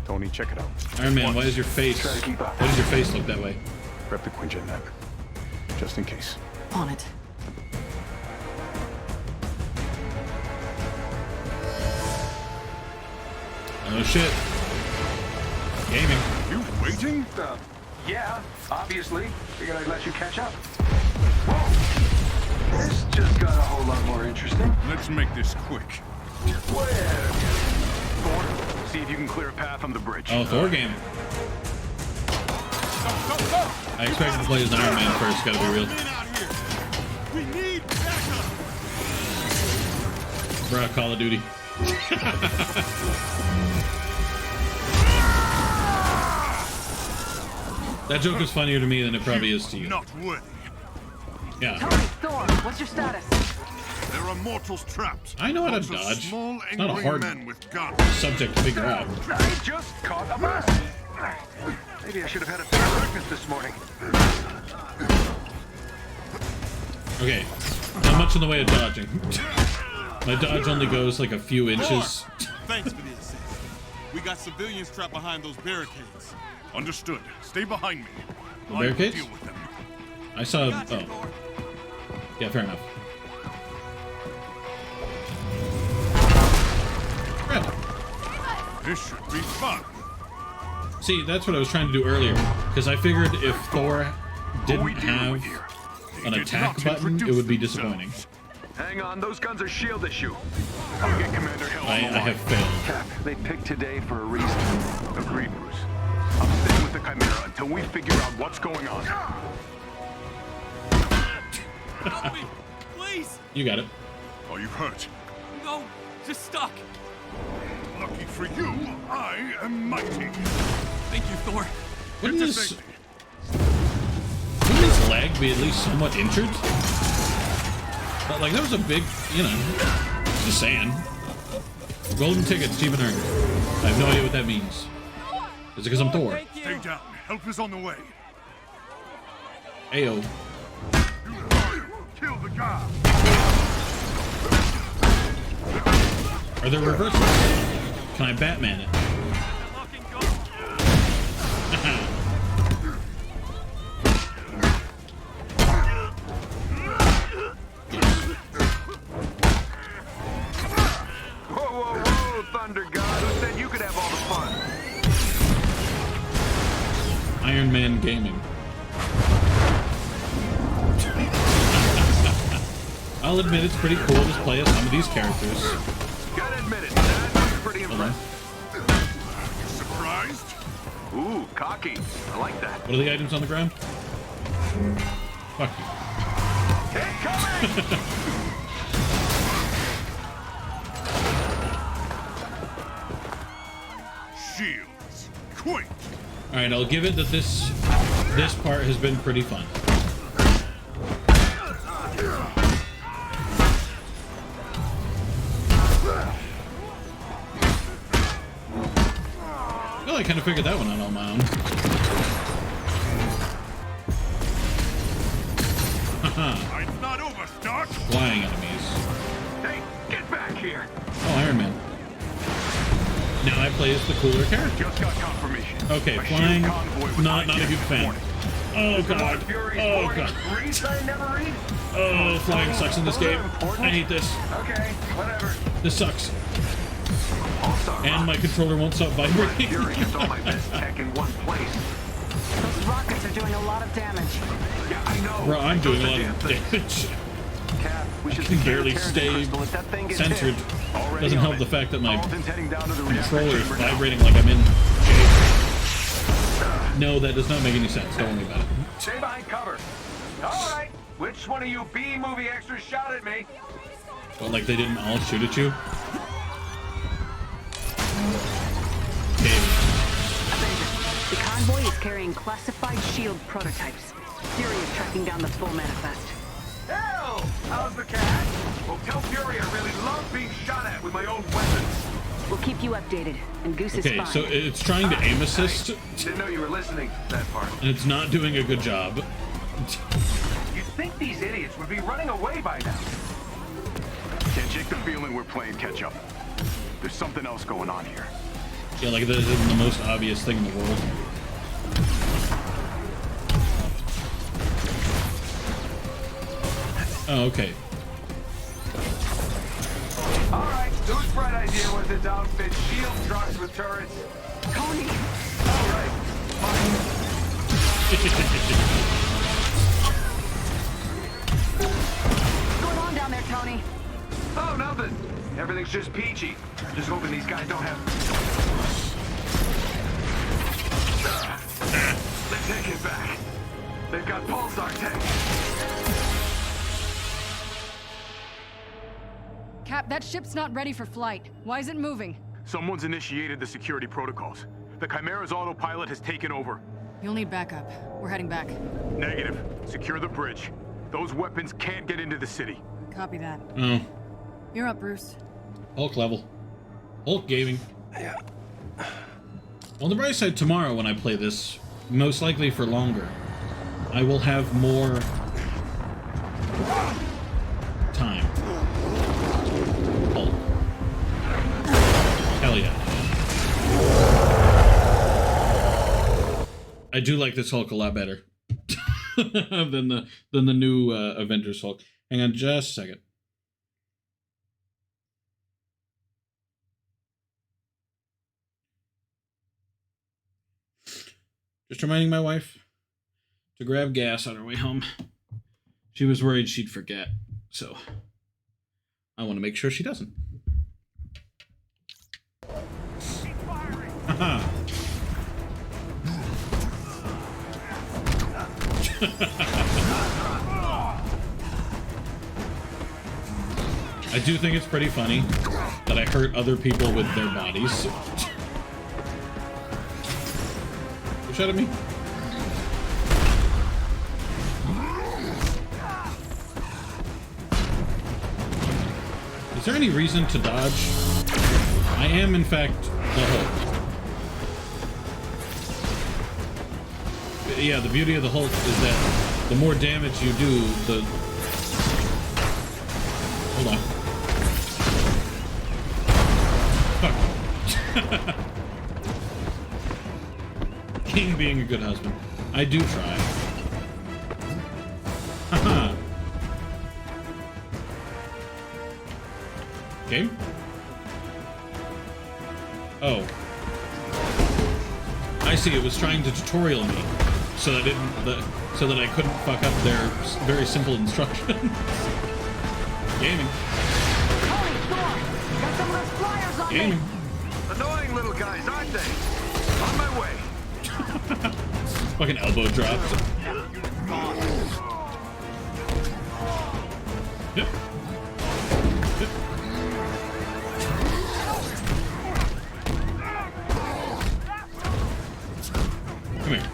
Tony, check it out. Iron Man, why is your face... Why does your face look that way? Prep the Quinjet net. Just in case. On it. Oh shit. Gaming. You waiting? Yeah, obviously. Figured I'd let you catch up. Whoa! This just got a whole lot more interesting. Let's make this quick. Where? Thor, see if you can clear a path on the bridge. Oh, Thor game. I expected to play as Iron Man first, gotta be real. We need backup. Bruh, Call of Duty. That joke is funnier to me than it probably is to you. Not worthy. Yeah. Thor, what's your status? There are mortals trapped. I know how to Lots of dodge. Small, It's not a angry hard men with guns. subject to figure out. I just caught a bus. Maybe I should have had a better breakfast this morning. Okay, not much in the way of dodging. My dodge only goes like a few inches. Thanks for the assist. We got civilians trapped behind those barricades. Understood. Stay behind me. The I will barricades? deal with them. I saw... Oh. Yeah, fair enough. This should be fun. See, that's what I was trying to do earlier. Because I figured if Thor didn't have an attack button, it would be disappointing. Hang on, those guns are shield issue. I'll get Commander Hill I on the line. have failed. Cap, they picked today for a reason. Agreed, Bruce. I'm staying with the Chimera until we figure out what's going on. Please. You got it. Are you hurt? No, just stuck. Lucky for you, I am mighty. Thank you, Thor. Wouldn't his leg be at least somewhat injured? But like, that was a big, you know, just saying. Golden ticket, achievement earned. I have no idea what that means. Is it because I'm Thor? Stay down. Help is on the way. Ayo. Kill the guy. Are there reversals? Can I Batman it? Iron Man Gaming. I'll admit it's pretty cool to play as some of these characters. Gotta admit it, that's pretty impressive. Surprised? Ooh, cocky. I like that. What are the items on the ground? Fuck you. Shields. Quick. Alright, I'll give it that this part has been pretty fun. Well, I kind of figured that one out on my own. I'm not over, Stark. Flying enemies. Hey, get back here. Oh, Iron Man. Now I play as the cooler character. Just got confirmation. Okay, flying. Not a huge fan. Oh god. Oh god. Oh, flying sucks in this game. I hate this. Okay, whatever. This sucks. And my controller won't stop vibrating. Fury has all my best tech in one place. Those rockets are doing a lot of damage. Yeah, I know. Bro, I'm doing a lot of damage. Cap, we should I can barely stay censored. Doesn't help the fact that my controller is vibrating like I'm in jail. No, that does not make any sense. Don't worry about it. Stay behind cover. All right. Which one of you B-movie extras shot at me? But like they didn't all shoot at you. Okay. The convoy is carrying classified shield prototypes. Fury is tracking down the full manifest. Hell! How's the cat? Well, tell Fury I really love being shot at with my own weapons. We'll keep you updated, and Goose is Okay, fine. so it's trying to aim assist, Didn't know you were listening to that part. and it's not doing a good job. You'd think these idiots would be running away by now. Can't shake the feeling we're playing catch up. There's something else going on here. Yeah, like this isn't the most obvious thing in the world. Oh, okay. All right, whose bright idea was it to outfit shield trucks with turrets? Tony! All right, fine. What's going on down there, Tony? Oh, nothing. Everything's just peachy. Just hoping these guys don't have... They take it back. They've got pulsar tech. Cap, that ship's not ready for flight. Why is it moving? Someone's initiated the security protocols. The Chimera's autopilot has taken over. You'll need backup. We're heading back. Negative. Secure the bridge. Those weapons can't get into the city. Copy that. Oh. You're up, Bruce. Hulk level. Hulk gaming. On the bright side, tomorrow when I play this, most likely for longer, I will have more time. Hulk. Hell yeah. I do like this Hulk a lot better than the new Avengers Hulk. Hang on just a second. Just reminding my wife to grab gas on her way home. She was worried she'd forget, so I want to make sure she doesn't. Haha. I do think it's pretty funny that I hurt other people with their bodies. Who shot at me? Is there any reason to dodge? I am, in fact, the Hulk. Yeah, the beauty of the Hulk is that the more damage you do, the... Hold on. Fuck. King being a good husband. I do try. Haha. Game? Oh. I see. It was trying to tutorial me, so that so that I couldn't fuck up their very simple instructions. Gaming. Gaming. Annoying little guys, aren't they? On my way. Fucking elbow drop. Yep. Yep. Come here.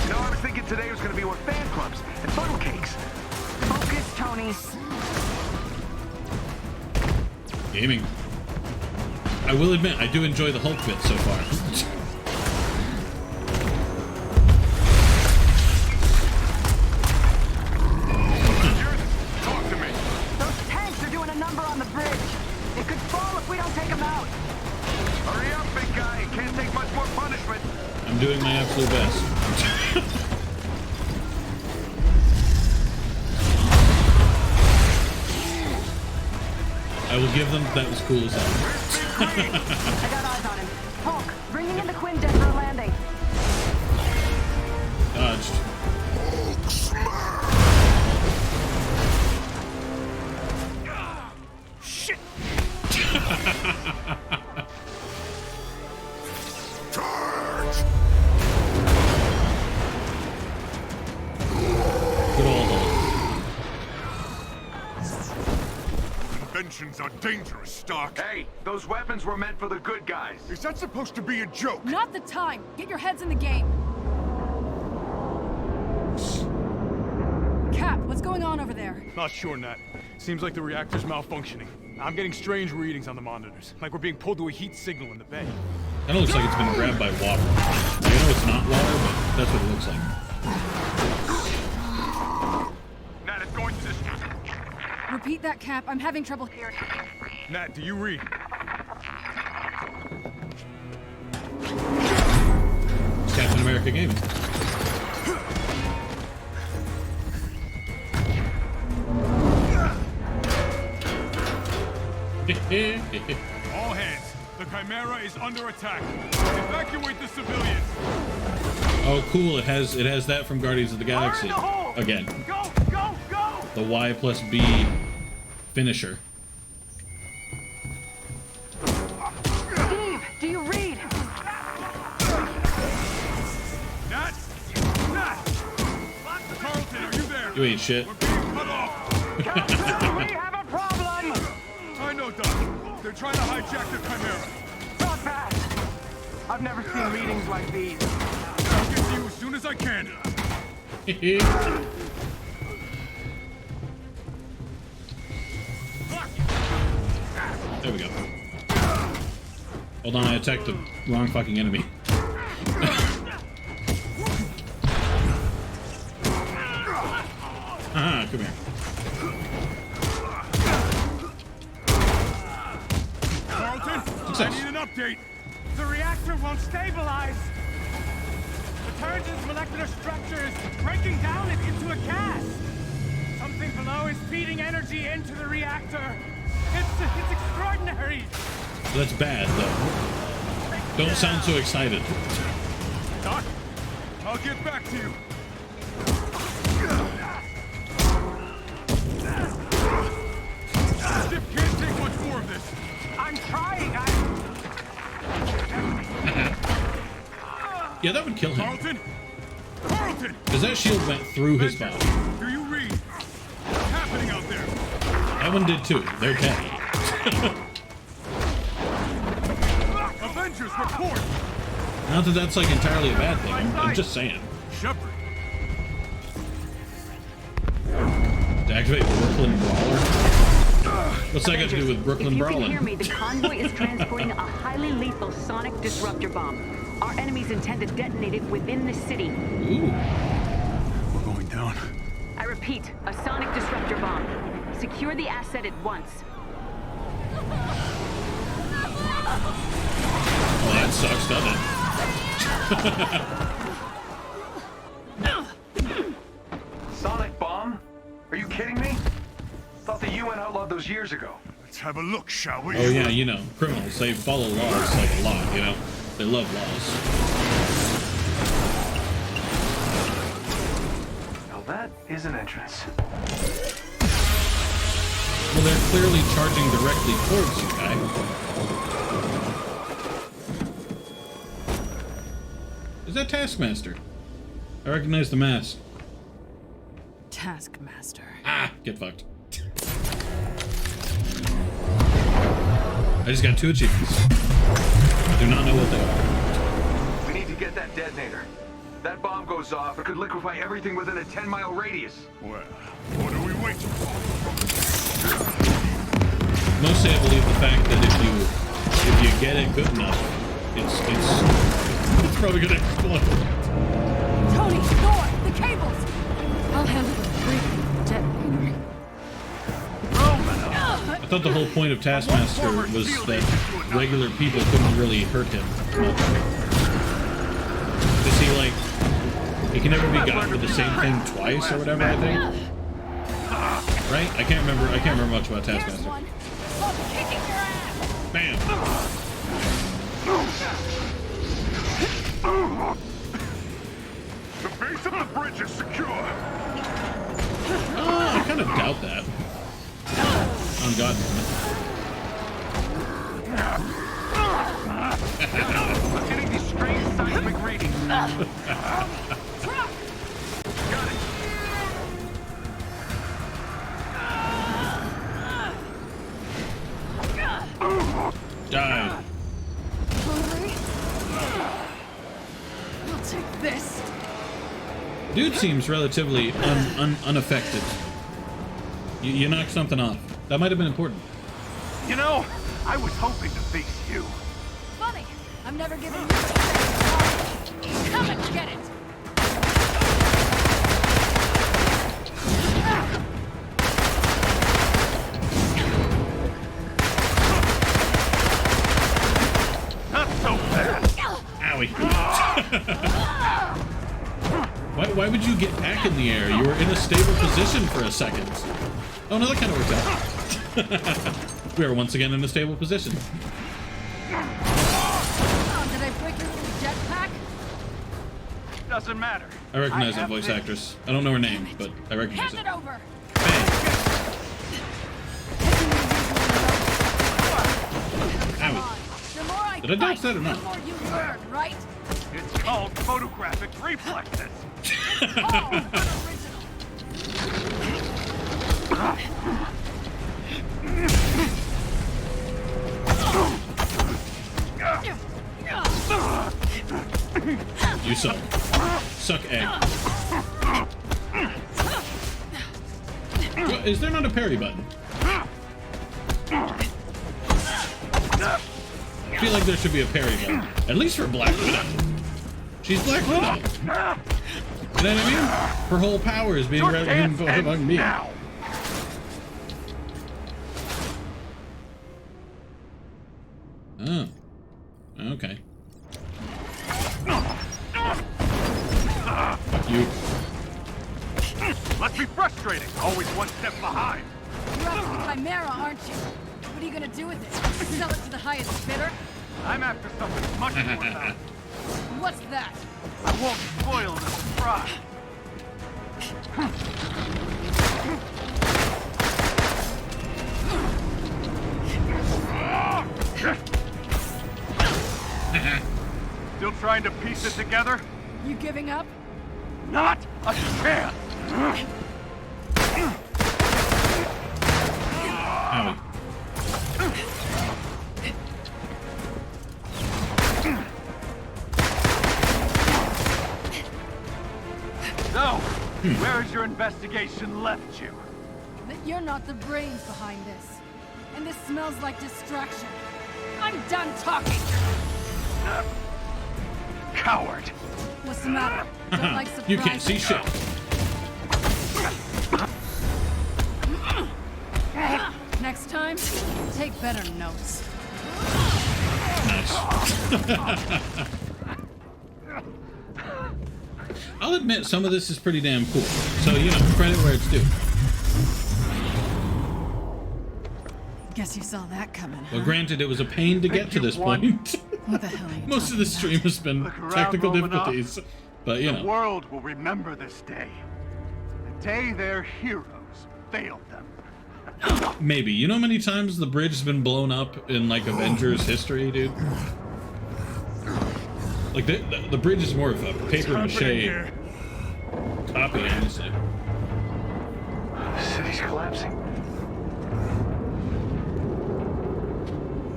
No, I was thinking today was going to be what fan clubs and funnel cakes. Focus, Tony. Gaming. I will admit, I do enjoy the Hulk bit so far. Talk to me. Those tanks are doing a number on the bridge. It could fall if we don't take them out. Hurry up, big guy. It can't take much more punishment. I'm doing my absolute best. I will give them that was cool as hell. I got eyes on him. Hulk, bringing in the Quinjet for a landing. Dodged. Shit! Good old Hulk. Inventions are dangerous, Stark. Hey, those weapons were meant for the good guys. Is that supposed to be a joke? Not the time. Get your heads in the game. Cap, what's going on over there? Not sure, Nat. Seems like the reactor's malfunctioning. I'm getting strange readings on the monitors, like we're being pulled to a heat signal in the bay. That looks like it's been grabbed by water. I know it's not water, but that's what it looks like. Nat, it's going to this. Repeat that, Cap. I'm having trouble hearing. Nat, do you read? Captain America Gaming. All hands. The Chimera is under attack. Evacuate the civilians. Oh, cool! It has that from Guardians of the Galaxy again. Go, go, go! The Y+B finisher. Steve, do you read? Nat? Nat! Carlton, are you there? You ain't shit. We're being cut off. We have a problem! I know, Doc. They're trying to hijack the Chimera. Not fast! I've never seen readings like these. I'll get to you as soon as I can. There we go. Hold on, I attacked the wrong fucking enemy. Aha, come here. Carlton, Success. I need an update. The reactor won't stabilize. The Terrigen's molecular structure is breaking down it into a gas. Something below is feeding energy into the reactor. It's extraordinary. That's bad, though. Don't sound so excited. Doc, I'll get back to you. Stiff can't take much more of this. I'm trying. Yeah, that would kill him. Carlton? Carlton! Because that shield went through his body. Do you read? What's happening out there? That one did too. They're dead. Avengers, report! Not that that's like entirely a bad thing. I'm just saying. Shepard. To activate Brooklyn Brawler? What's that got to do with Brooklyn If you Brawling? can hear me, the convoy is transporting a highly lethal sonic disruptor bomb. Our enemies intend to detonate it within the city. Ooh. We're going down. I repeat, a sonic disruptor bomb. Secure the asset at once. Well, that sucks, doesn't it? UN outlawed those years ago. Let's have a look, shall we? Oh yeah, you know, criminals, they follow laws like a lot, you know? They love laws. Now that is an entrance. Well, they're clearly charging directly towards you, guy. Is that Taskmaster? I recognize the mask. Taskmaster. Ah, get fucked. I just got 2 achievements. I do not know what they are. We need to get that detonator. That bomb goes off, it could liquefy everything within a 10-mile radius. Well, what are we waiting for? Mostly I believe the fact that if you get it good enough, it's probably gonna explode. Tony, Thor, the cables! I'll handle the breathing detonator. I thought the whole point of Taskmaster was that regular people couldn't really hurt him much. Is he like, he can never be gotten with the same thing twice or whatever, I think? Right? I can't remember much about Taskmaster. Bam! The base of the bridge is secure. I kind of doubt that. On God. I'm getting these strange seismic readings. Got it. Die. Hungry? I'll take this. Dude seems relatively unaffected. You knocked something off. That might have been important. You know, I was hoping to face you. Funny, I'm never giving you a Come and get it. Not so fast. Owie. Why would you get back in the air? You were in a stable position for a second. Oh no, that kind of worked out. We are once again in a stable position. Oh, did I break your little jetpack? Doesn't matter. I recognize that voice actress. I don't know her name, but I recognize Hand it. it over. Owie. The more I Did I dodge that or the not? more you learn, right? It's called photographic reflexes. You suck. Suck egg. Well, is there not a parry button? I feel like there should be a parry button. At least for Black Widow. She's Black Widow. You know what I mean? Her whole power is being rather than fucking me. Oh. Okay. Fuck you. Must be frustrating. Always one step behind. You're after the Chimera, aren't you? What are you gonna do with it? Sell it to the highest bidder? I'm after something much more valuable. What's that? I won't spoil the surprise. Still trying to piece it together? You giving up? Not a chance! Owie. So, where has your investigation left you? That you're not the brains behind this. And this smells like distraction. I'm done talking! Coward! What's the matter? Don't like surprises? You can't see shit. Next time, take better notes. Nice. I'll admit some of this is pretty damn cool. So, you know, credit where it's due. Guess you saw that coming, huh? Well, granted, it was a pain to get to this point. What the hell are you Most of the stream has been technical difficulties, but you The know. world will remember this day. The day their heroes failed them. Maybe. You know how many times the bridge has been blown up in, like, Avengers history, dude? Like, the bridge is more of a paper-mache copy, honestly. The city's collapsing.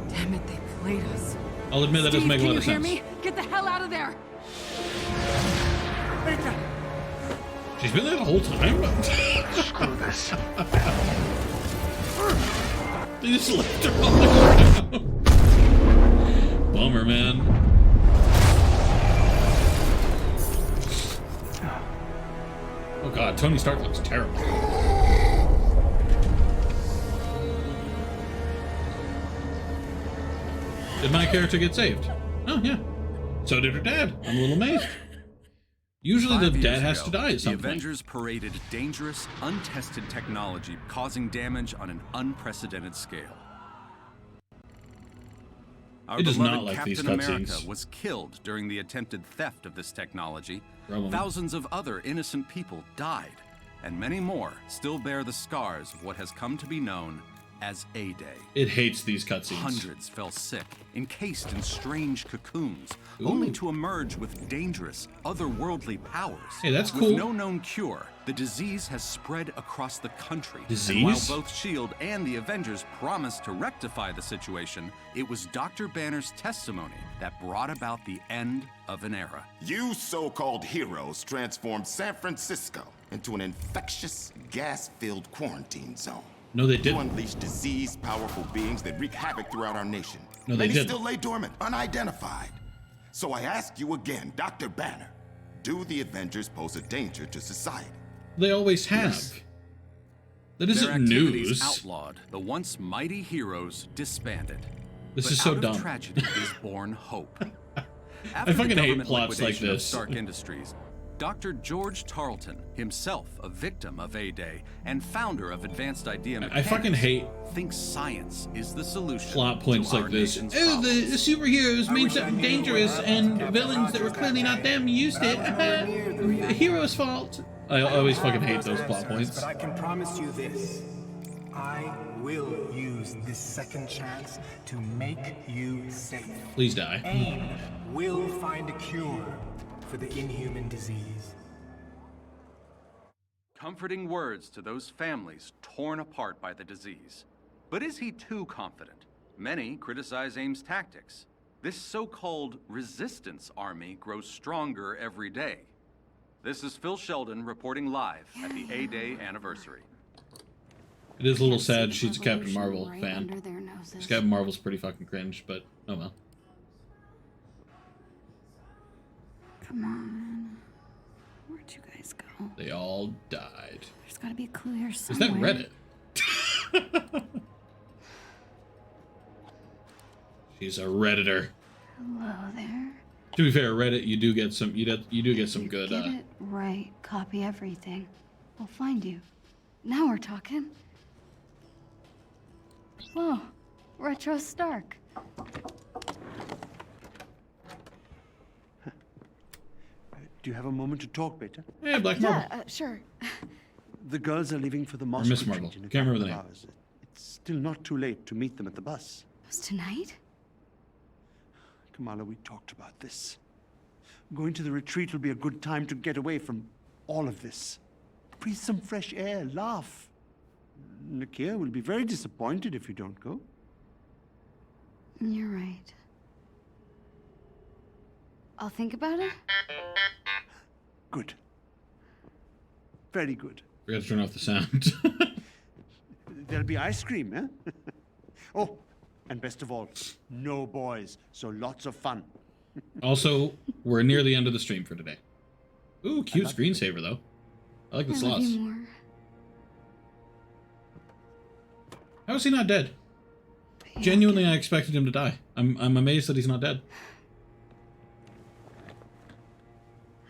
Damn it, they played us. I'll admit that doesn't make a lot of sense. Can you hear me? Get the hell out of there! She's been there the whole time? Screw this. They just left her on the ground. Bummer, man. Oh god, Tony Stark looks terrible. Did my character get saved? Oh, yeah. So did her dad. I'm a little amazed. Usually the 5 dad years has ago, to die at some the point. Avengers paraded dangerous, untested technology, causing damage on an unprecedented scale. Our It does not beloved like Captain these America cutscenes. was killed during the attempted theft of this technology. Problem. Thousands of other innocent people died, and many more still bear the scars of what has come to be known as A-Day. It hates these cutscenes. Hundreds fell sick, encased in strange cocoons, only to emerge with dangerous, otherworldly powers. Hey, that's With cool. no known cure, the disease has spread across the country. Disease? And while both S.H.I.E.L.D. and the Avengers promised to rectify the situation, it was Dr. Banner's testimony that brought about the end of an era. You so-called heroes transformed San Francisco into an infectious, gas-filled quarantine zone. No, they You didn't. unleashed diseased, powerful beings that wreak havoc throughout our nation. No, they Many didn't. still lay dormant, unidentified. So I ask you again, Dr. Banner, do the Avengers pose a danger to society? They always have. Yes. That Their isn't activities news. outlawed, the once mighty heroes disbanded. This But is so out of dumb. tragedy is born hope. I fucking hate government plots like liquidation of this. Stark Industries, Dr. George Tarleton, himself a victim of A-Day and founder of Advanced Idea Mechanics, fucking hate thinks science is the solution plot points to like our this. nation's Oh, the problems. superheroes made something dangerous, and villains that were clearly not them used it. The hero's fault. I always fucking hate those plot points. But I can promise you this. I will use this second chance to make you safe. Please die. AIM will find a cure for the inhuman disease. Comforting words to those families torn apart by the disease. But is he too confident? Many criticize AIM's tactics. This so-called resistance army grows stronger every day. This is Phil Sheldon reporting live at the A-Day anniversary. It is a little sad she's a Captain Marvel right fan. under their noses. Because Captain Marvel's pretty fucking cringe, but oh well. Come on. Where'd you guys go? They all died. There's gotta be a clue here Is somewhere. that Reddit? She's a Redditor. Hello there. To be fair, Reddit, you do get some. You do get some good. Get it right. Copy everything. We'll find you. Now we're talking. Whoa. Retro Stark. Do you have a moment to talk, Beta? Yeah, Black Marvel. Yeah, sure. The girls are leaving for the Or Moscow Miss Marvel. retreat in a Can't remember the couple of hours. It's still not too late to meet them at the bus. Was tonight? Kamala, we talked about this. Going to the retreat will be a good time to get away from all of this. Breathe some fresh air, laugh. Nakia will be very disappointed if you don't go. You're right. I'll think about it. Good. Very good. Forgot to turn off the sound. There'll be ice cream, eh? Oh, and best of all, no boys, so lots of fun. Also, we're near the end of the stream for today. Ooh, cute screensaver though. I like the I love slots. you more. How is he not dead? Genuinely, I expected him to die. I'm amazed that he's not dead.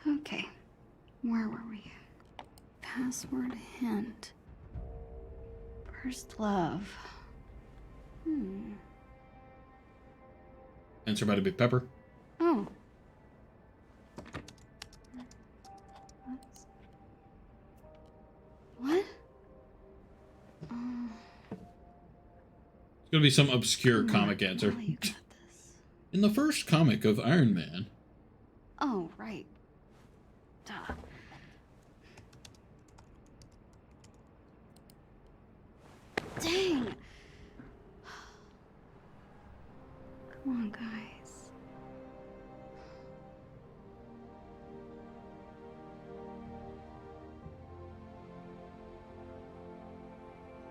Okay. Where were we? Password hint. First love. Answer by to be Pepper. Oh. What? It's gonna be some obscure comic answer. In the first comic of Iron Man. Oh, right. Duh. Dang. Come on, guys.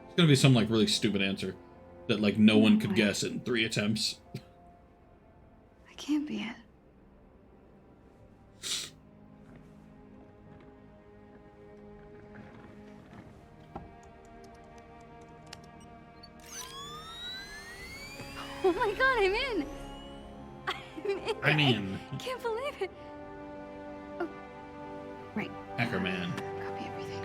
It's gonna be some like really stupid answer that like no one could guess in 3 attempts. That can't be it. Oh my god, I'm in! I'm in. I can't believe it. Oh, right. Hacker Man. Copy everything.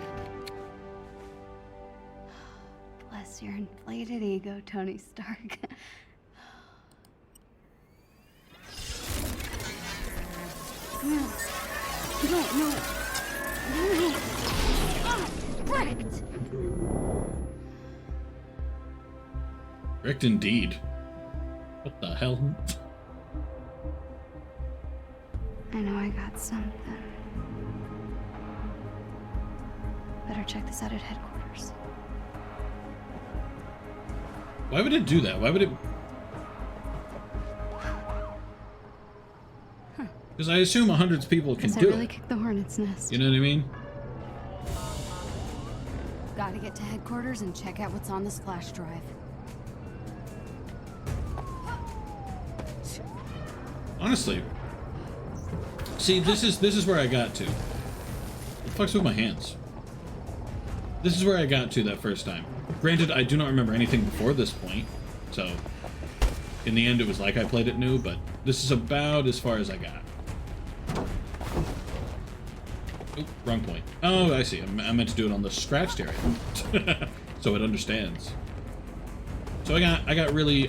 Bless your inflated ego, Tony Stark. No. No. Oh, wrecked! Wrecked indeed. What the hell? I know I got something. Better check this out at headquarters. Why would it do that? Why would it? Because I assume hundreds of people can Guess I do really it. kicked the hornet's nest. You know what I mean? Gotta get to headquarters and check out what's on this flash drive. Honestly. See, this is where I got to. What the fuck's with my hands? This is where I got to that first time. Granted, I do not remember anything before this point, so in the end it was like I played it new, but this is about as far as I got. Oh, wrong point. Oh, I see. I meant to do it on the scratched area. So it understands. So I got really,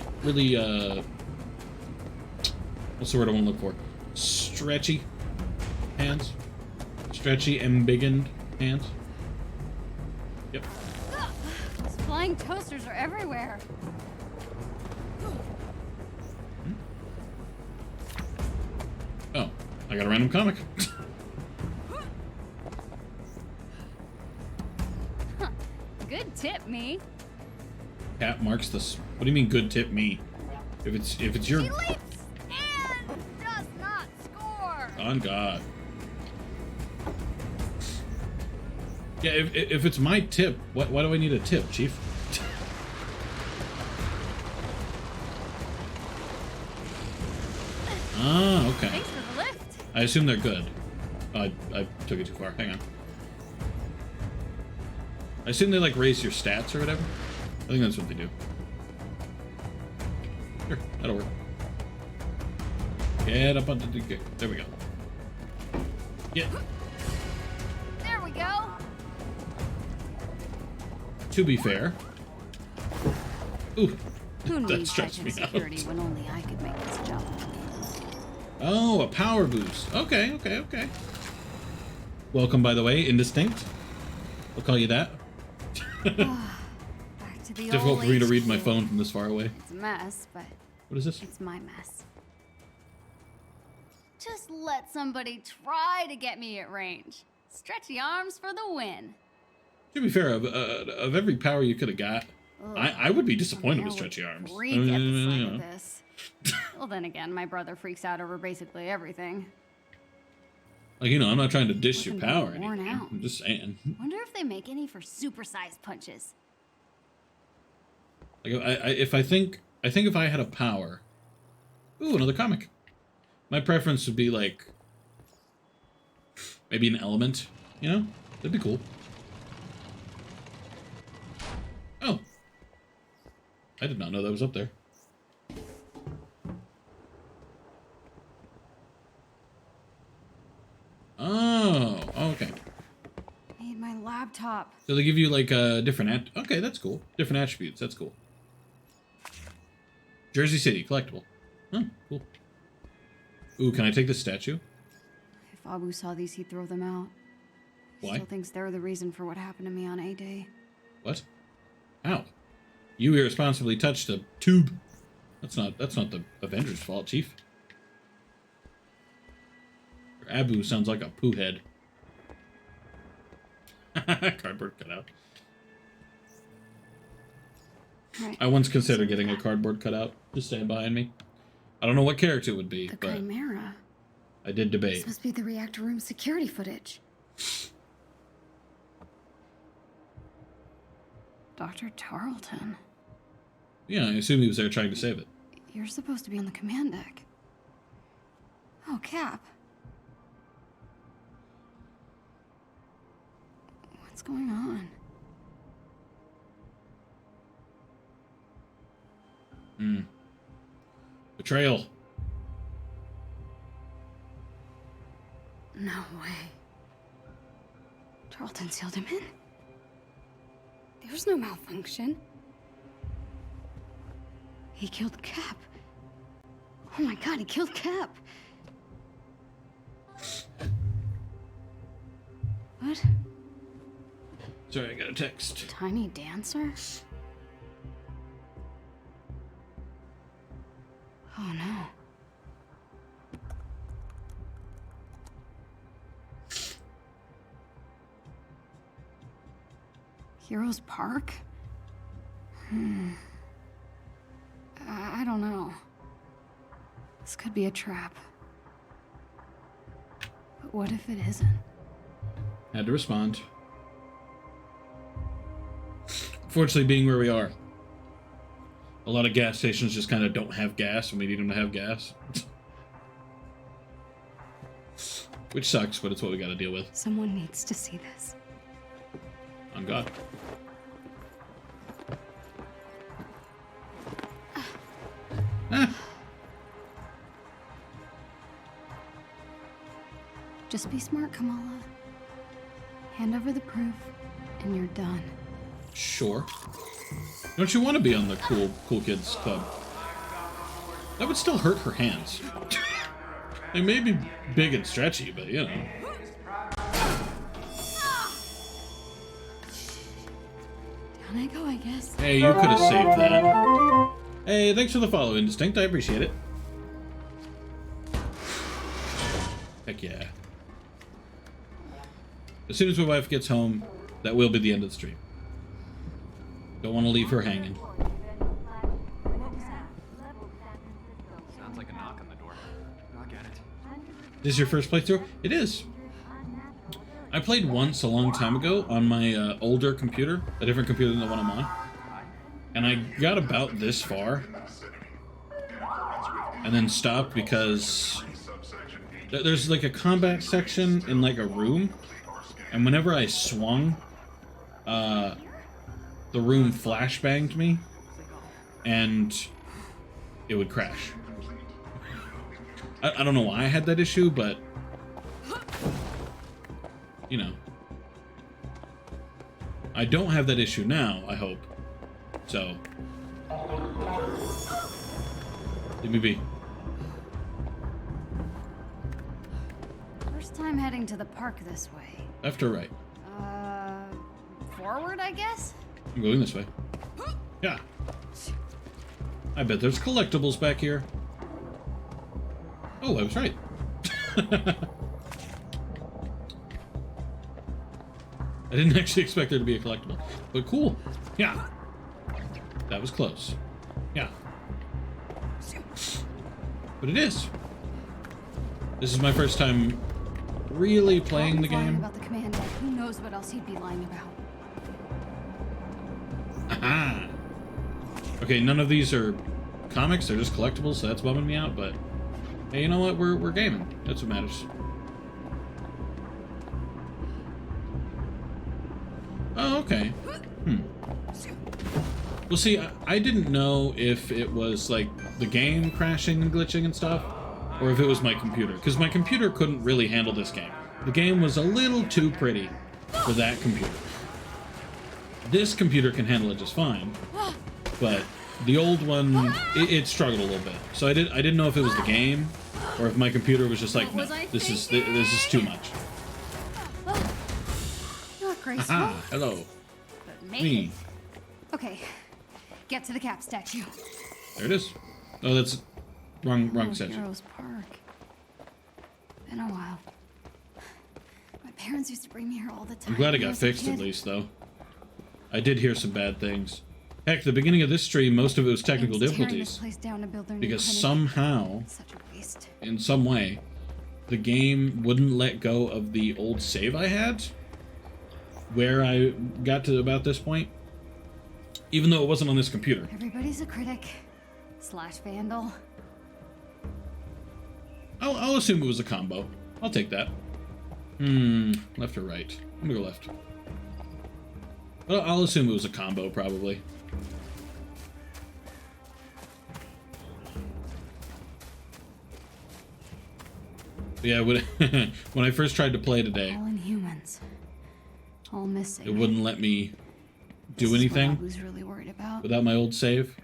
what's the word I want to look for? Stretchy hands. Stretchy, embiggened hands. Yep. These flying toasters are everywhere. Oh, I got a random comic. Good tip, me. Cat marks this. What do you mean, good tip me? If it's your. She leaps and does not score. On God. Yeah, if it's my tip, why do I need a tip, Chief? Ah, okay. Thanks for the lift. I assume they're good. I took it too far. Hang on. I assume they like raise your stats or whatever. I think that's what they do. Sure, that'll work. Get up onto the. There we go. Yeah. There we go. To be fair. Ooh. Who That needs stressed me security out. when only I could make this jump? Oh, a power boost. Okay. Welcome, by the way, Indistinct. We'll call you that. Back to the Difficult old for me to read HQ. my phone from this far away. It's a mess, but What is this? it's my mess. Just let somebody try to get me at range. Stretchy arms for the win. To be fair, of every power you could have got, Ugh. I would be disappointed I with would stretchy arms. freak at the sight You of know. this. Well, then again, my brother freaks out over basically everything. Like, you know, I'm not trying to dish your Looking power. or worn anything. out. I'm just saying. Wonder if they make any for supersized punches. Like, I think if I had a power, ooh, another comic. My preference would be like maybe an element. You know, that'd be cool. Oh, I did not know that was up there. Oh, okay. Need my laptop. So they give you like different okay, that's cool. Different attributes. That's cool. Jersey City, collectible. Oh, cool. Ooh, can I take this statue? If Abu saw these, he'd throw them out. He Why? still thinks they're the reason for what happened to me on A-Day. What? How? You irresponsibly touched a tube. That's not the Avengers' fault, Chief. Your Abu sounds like a poo head. Cardboard cutout. Right. I once considered getting a cardboard cutout to stand behind me. I don't know what character it would be, The but Chimera. I did debate. This must be the reactor room security footage. Dr. Tarleton. Yeah, I assume he was there trying to save it. You're supposed to be on the command deck. Oh, Cap. What's going on? Betrayal. No way. Tarleton sealed him in? There's no malfunction. He killed Cap. Oh my god, he killed Cap. What? Sorry, I got a text. Tiny dancer? Oh no. Heroes Park? I don't know. This could be a trap. But what if it isn't? Had to respond. Fortunately, being where we are, a lot of gas stations just kind of don't have gas when we need them to have gas. Which sucks, but it's what we gotta deal with. Someone needs to see this. On God. Just be smart, Kamala. Hand over the proof, and you're done. Sure. Don't you want to be on the cool kids club? That would still hurt her hands. They may be big and stretchy, but you know. Down I go, I guess. Hey, you could have saved that. Hey, thanks for the follow, Indistinct. I appreciate it. Heck yeah. As soon as my wife gets home, that will be the end of the stream. Don't want to leave her hanging. Sounds like a knock on the door. Knock at it. This is your first playthrough? It is. I played once a long time ago on my older computer, a different computer than the one I'm on. And I got about this far. And then stopped because there's like a combat section in like a room. And whenever I swung, the room flashbanged me. And it would crash. I don't know why I had that issue, but you know. I don't have that issue now, I hope. So leave me be. First time heading to the park this way. Left or right? Forward, I guess? I'm going this way. Yeah. I bet there's collectibles back here. Oh, I was right. I didn't actually expect there to be a collectible, but cool. Yeah. That was close. Yeah. But it is. This is my first time really playing the Lying game. about the command deck. Who knows what else he'd be lying about? Aha! Okay, none of these are comics, they're just collectibles, so that's bumming me out, but hey, you know what? We're gaming. That's what matters. Oh, okay. Well, see, I didn't know if it was like the game crashing and glitching and stuff, or if it was my computer, because my computer couldn't really handle this game. The game was a little too pretty for that computer. This computer can handle it just fine, but The old one, it struggled a little bit. So I didn't know if it was the game or if my computer was just like, no, this is too much. Not graceful. Aha, hello. But make Me. it. Okay, get to the cap statue. There it is. Oh, that's wrong section. Heroes Park. Been a while. My parents used to bring me here all the time. I'm glad it when I got was a fixed at kid. least, though. I did hear some bad things. Heck, the beginning of this stream, most of it was technical Tearing this difficulties. place down to build their new Because clinic. somehow, Such a waste. in some way, the game wouldn't let go of the old save I had, where I got to about this point, even though it wasn't on this computer. Everybody's a critic slash vandal. I'll assume it was a combo. I'll take that. Left or right? I'm gonna go left. Well, I'll assume it was a combo, probably. Yeah, when when I first tried to play today, All inhumans. All missing. it wouldn't let me do This is what I anything was really worried about. without my old save.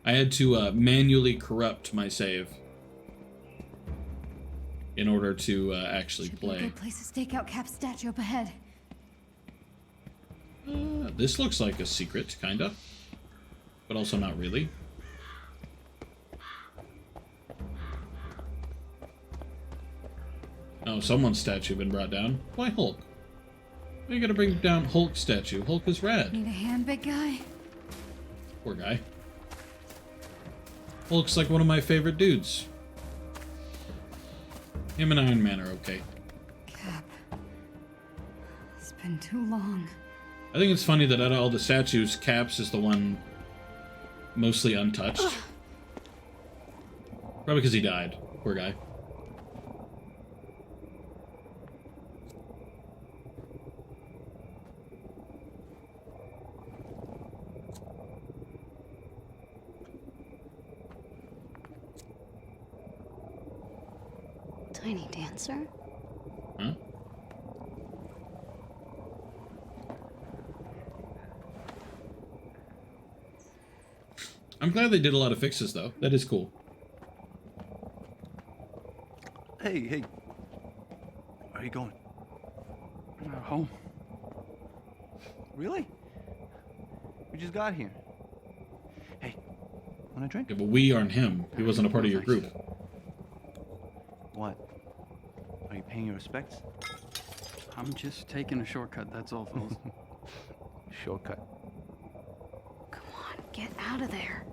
I had to manually corrupt my save in order to actually Should be a play. good place to stake out Cap's statue up ahead. This looks like a secret, kinda, but also not really. Oh, someone's statue been brought down. Why Hulk? Why you gotta bring down Hulk's statue? Hulk is rad. Need a hand, big guy? Poor guy. Hulk's like one of my favorite dudes. Him and Iron Man are okay. Cap. It's been too long. I think it's funny that out of all the statues, Cap's is the one mostly untouched. Probably because he died. Poor guy. Tiny dancer? Huh? I'm glad they did a lot of fixes, though. That is cool. Hey. Where are you going? Home. Really? We just got here. Hey, want a drink? Yeah, but we aren't him. He wasn't a part of your group. What? Are you paying your respects? I'm just taking a shortcut, that's all, fellas. Shortcut. Get out of there.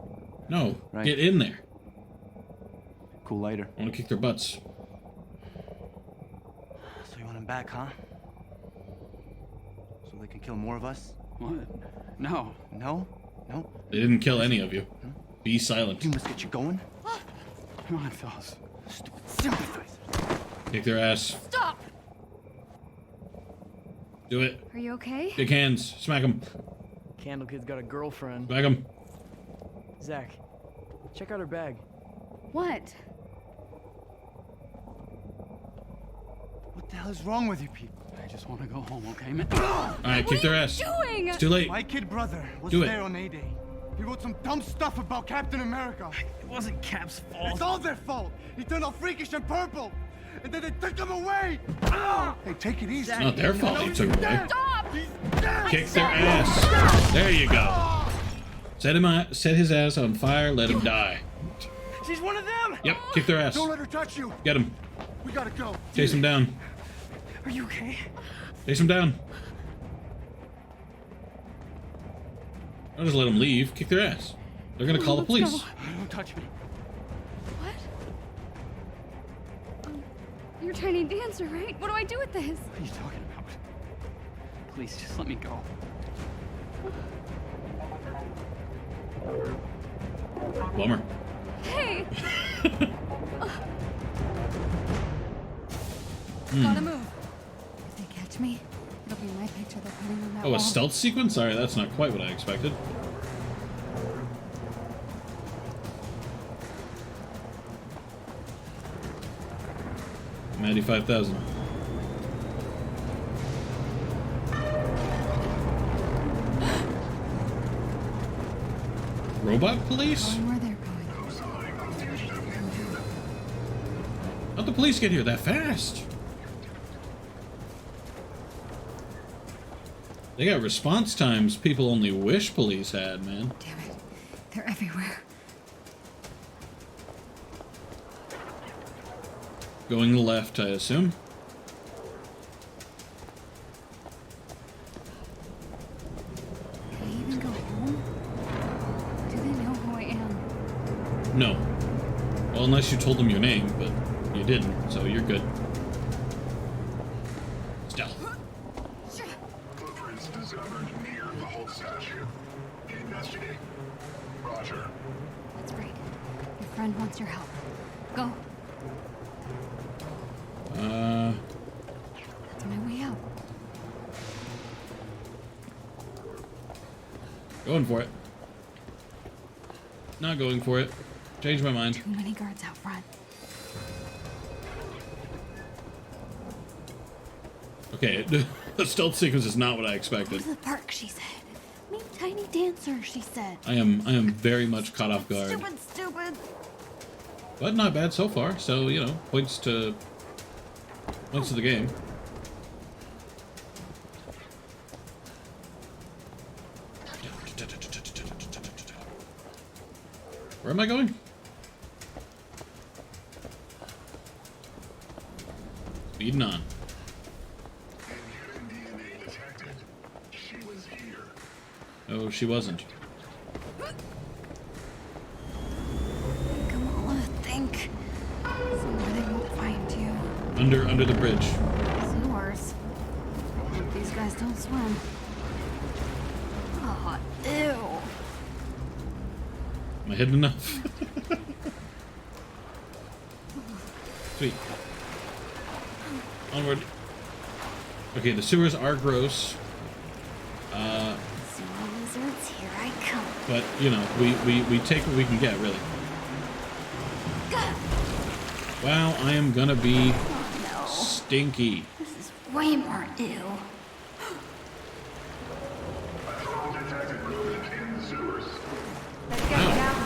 No, Right. get in there. Cool lighter. I want to kick their butts. So you want him back, huh? So they can kill more of us? What? No. No? No? They didn't kill any of you. Be silent. You must get you going. Come on, fellas. Stupid sympathizer. Kick their ass. Stop! Do it. Are you okay? Kick hands. Smack them. Candle Kid's got a girlfriend. Smack them. Zach, check out her bag. What? What the hell is wrong with you people? I just want to go home, okay, man? Alright, kick their ass. Doing? It's too late. My kid brother was Do it. there on A-Day. He wrote some dumb stuff about Captain America. It wasn't Cap's fault. It's all their fault. He turned all freakish and purple. And then they took him away. Hey, take it easy. It's not their fault they took him away. Stop! Kick their ass. There you go. Set his ass on fire, let him die. She's one of them! Yep, kick their ass. Don't let her touch you. Get him. We gotta go. Chase him down. Are you okay? Chase him down. I'll just let them leave. Kick their ass. They're gonna call the police. Don't touch me. What? You're Tiny Dancer, right? What do I do with this? What are you talking about? Please, just let me go. Bummer. Hey! Hmm. Gotta move. If they catch me, it'll be my picture they're putting on that Oh, wall. a stealth sequence? Sorry, that's not quite what I expected. $95,000. Robot police? Going where they're going. How'd the police get here that fast? They got response times people only wish police had, man. Damn it. They're everywhere. Going left, I assume. Can I even go home? Do they know who I am? No. Well, unless you told them your name, but you didn't, so you're good. Stealth. Footprints discovered near the whole statue. Investigate. Roger. That's great. Your friend wants your help. Go. That's my way out. Going for it. Not going for it. Changed my mind. Too many guards out front. Okay, the stealth sequence is not what I expected. Go to the park, she said. Meet Tiny Dancer, she said. I am very much caught off guard. Stupid. But not bad so far, so, you know, points to the game. Where am I going? Speeding on. Oh, she wasn't. Kamala, think. Somewhere they won't find you. Under the bridge. Sewers. Hope these guys don't swim. Oh, ew. Am I hidden enough? Sweet. Onward. Okay, the sewers are gross. Sea lizards, here I come. But, you know, we take what we can get, really. Wow, I am gonna be stinky. This is way more ew. Let's get down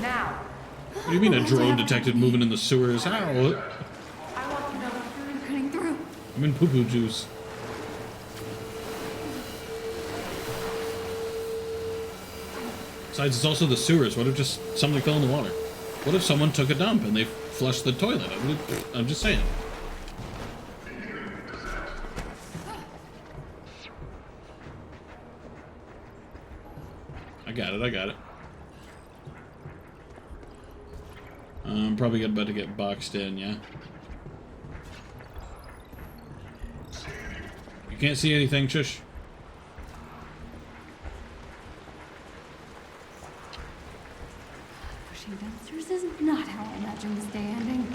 now. What do you mean a drone detected moving in the sewers? How? I want to know. They're cutting through. I'm in poo-poo juice. Besides, it's also the sewers. What if just something fell in the water? What if someone took a dump and they flushed the toilet? I'm just saying. I got it. I'm probably about to get boxed in, yeah? You can't see anything, shush. Pushing downstairs is not how I imagined this day ending.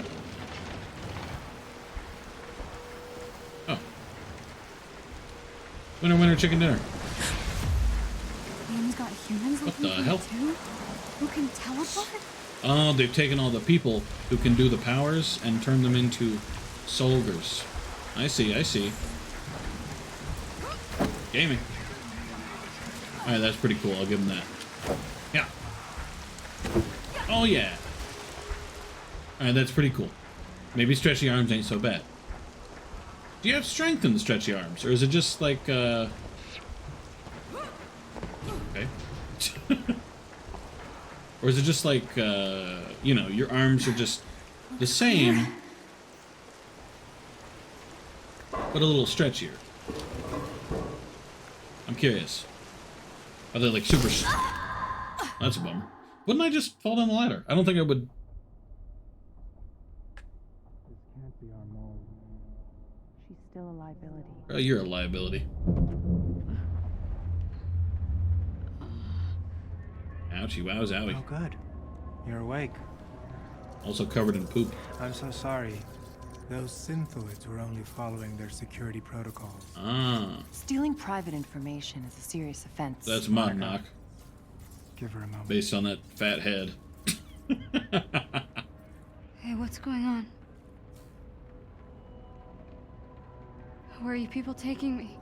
Oh. Winner, chicken dinner. Liam's got humans What the looking for hell? him too? Who can teleport? Oh, they've taken all the people who can do the powers and turned them into soldiers. I see. Gaming. Alright, that's pretty cool. I'll give them that. Yeah. Oh, yeah. Alright, that's pretty cool. Maybe stretchy arms ain't so bad. Do you have strength in the stretchy arms? Or is it just like, Okay. Or is it just like, you know, your arms are just the same, but a little stretchier? I'm curious. Are they like super... That's a bummer. Wouldn't I just fall down the ladder? I don't think I would... This can't be our mole. She's still a liability. Oh, you're a liability. Ouchie, wows, owie. Oh, good. You're awake. Also covered in poop. I'm so sorry. Those synthoids were only following their security protocols. Ah. Stealing private information is a serious offense. That's mod knock. Give her a moment. Based on that fat head. Hey, what's going on? Where are you people taking me?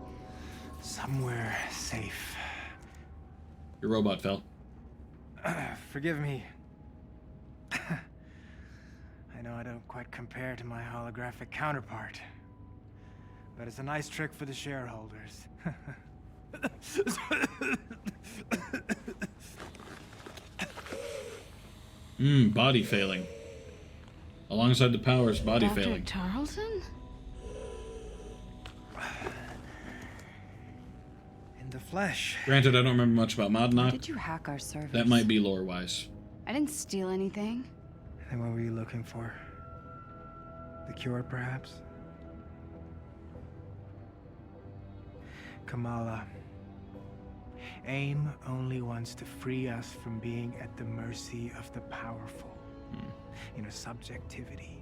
Somewhere safe. Your robot fell. Forgive me. I know I don't quite compare to my holographic counterpart, but it's a nice trick for the shareholders. Body failing. Alongside the powers, body Dr. failing. Tarleton? In the flesh. Granted, I don't remember much about Modnok. Did you hack our servers? That might be lore-wise. I didn't steal anything. And what were you looking for? The cure, perhaps? Kamala, AIM only wants to free us from being at the mercy of the powerful. You know, subjectivity.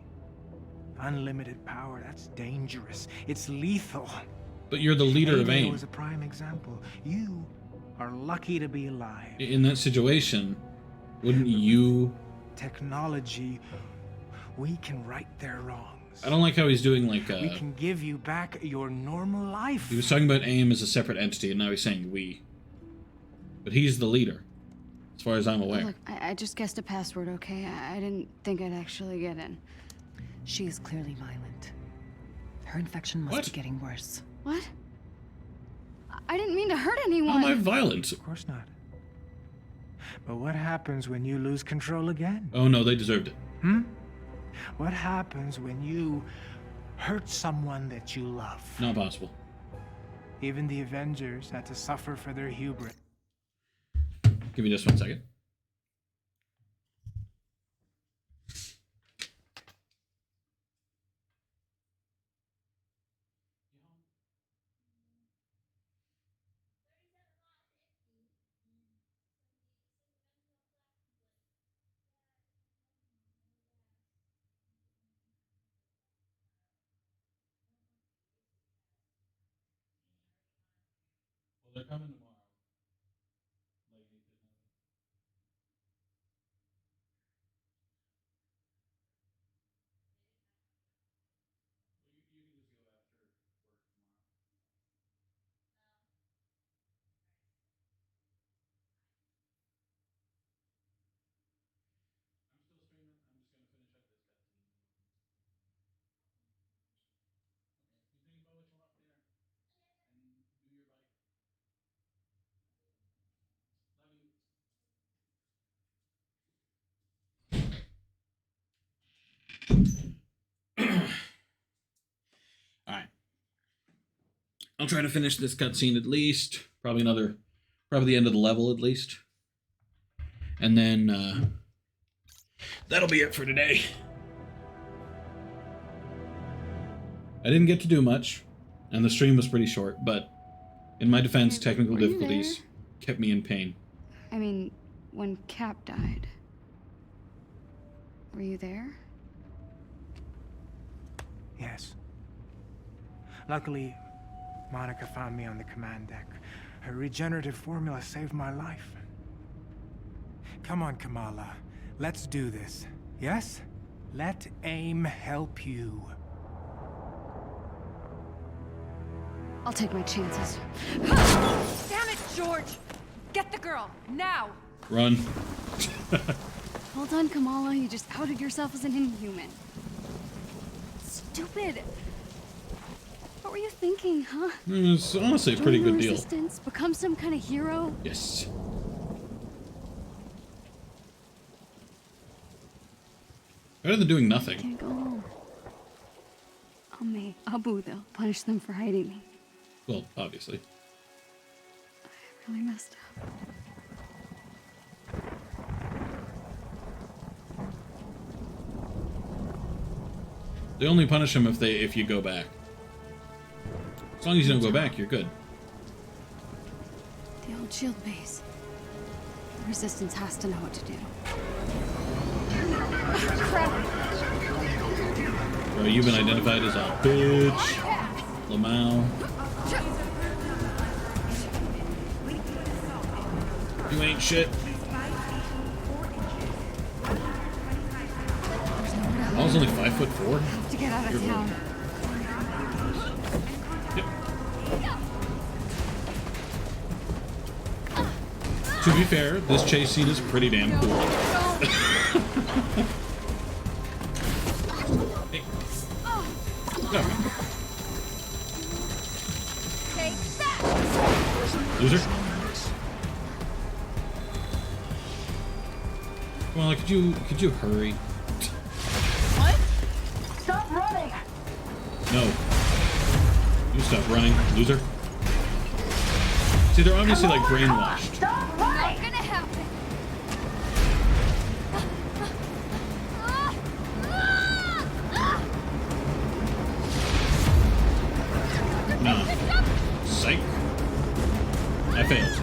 Unlimited power, that's dangerous. It's lethal. But you're the leader of AIM AIM. was a prime example. You are lucky to be alive. In that situation, wouldn't you... Technology, we can right their wrongs. I don't like how he's doing like We can give you back your normal life. He was talking about AIM as a separate entity, and now he's saying we. But he's the leader, as far as I'm aware. Look, I just guessed a password, okay? I didn't think I'd actually get in. She is clearly violent. Her infection must be getting worse. What? I didn't mean to hurt anyone. How am I violent? Of course not. But what happens when you lose control again? Oh no, they deserved it. What happens when you hurt someone that you love? Not possible. Even the Avengers had to suffer for their hubris. Give me just 1 second. Well, they're coming tomorrow. Alright. I'll try to finish this cutscene at least. Probably the end of the level at least. And then, that'll be it for today. I didn't get to do much, and the stream was pretty short, but in my defense, technical difficulties kept me in pain. I mean, when Cap died. Were you there? Yes. Luckily, Monica found me on the command deck. Her regenerative formula saved my life. Come on, Kamala. Let's do this. Yes? Let AIM help you. I'll take my chances. Damn it, George! Get the girl, now! Run. Well done, Kamala. You just outed yourself as an inhuman. Stupid. What were you thinking, huh? It's honestly a pretty Join good the deal. Resistance? Become some kind of hero? Yes. Better than doing nothing. Can't go home. Abu, they'll punish them for hiding me. Well, obviously. I really messed up. They only punish him if you go back. As long as you don't go back, you're good. The old shield base. The Resistance has to know what to do. Bro, you've been identified as a bitch. Lamau. You ain't shit. I was only 5'4". Have to get out of town. Yep. To be fair, this chase scene is pretty damn cool. Hey. No. Take that! Loser. Come on, could you hurry? What? Stop running! No. You stop running, loser. See, they're obviously like brainwashed. Not gonna happen. No. Psych. I failed.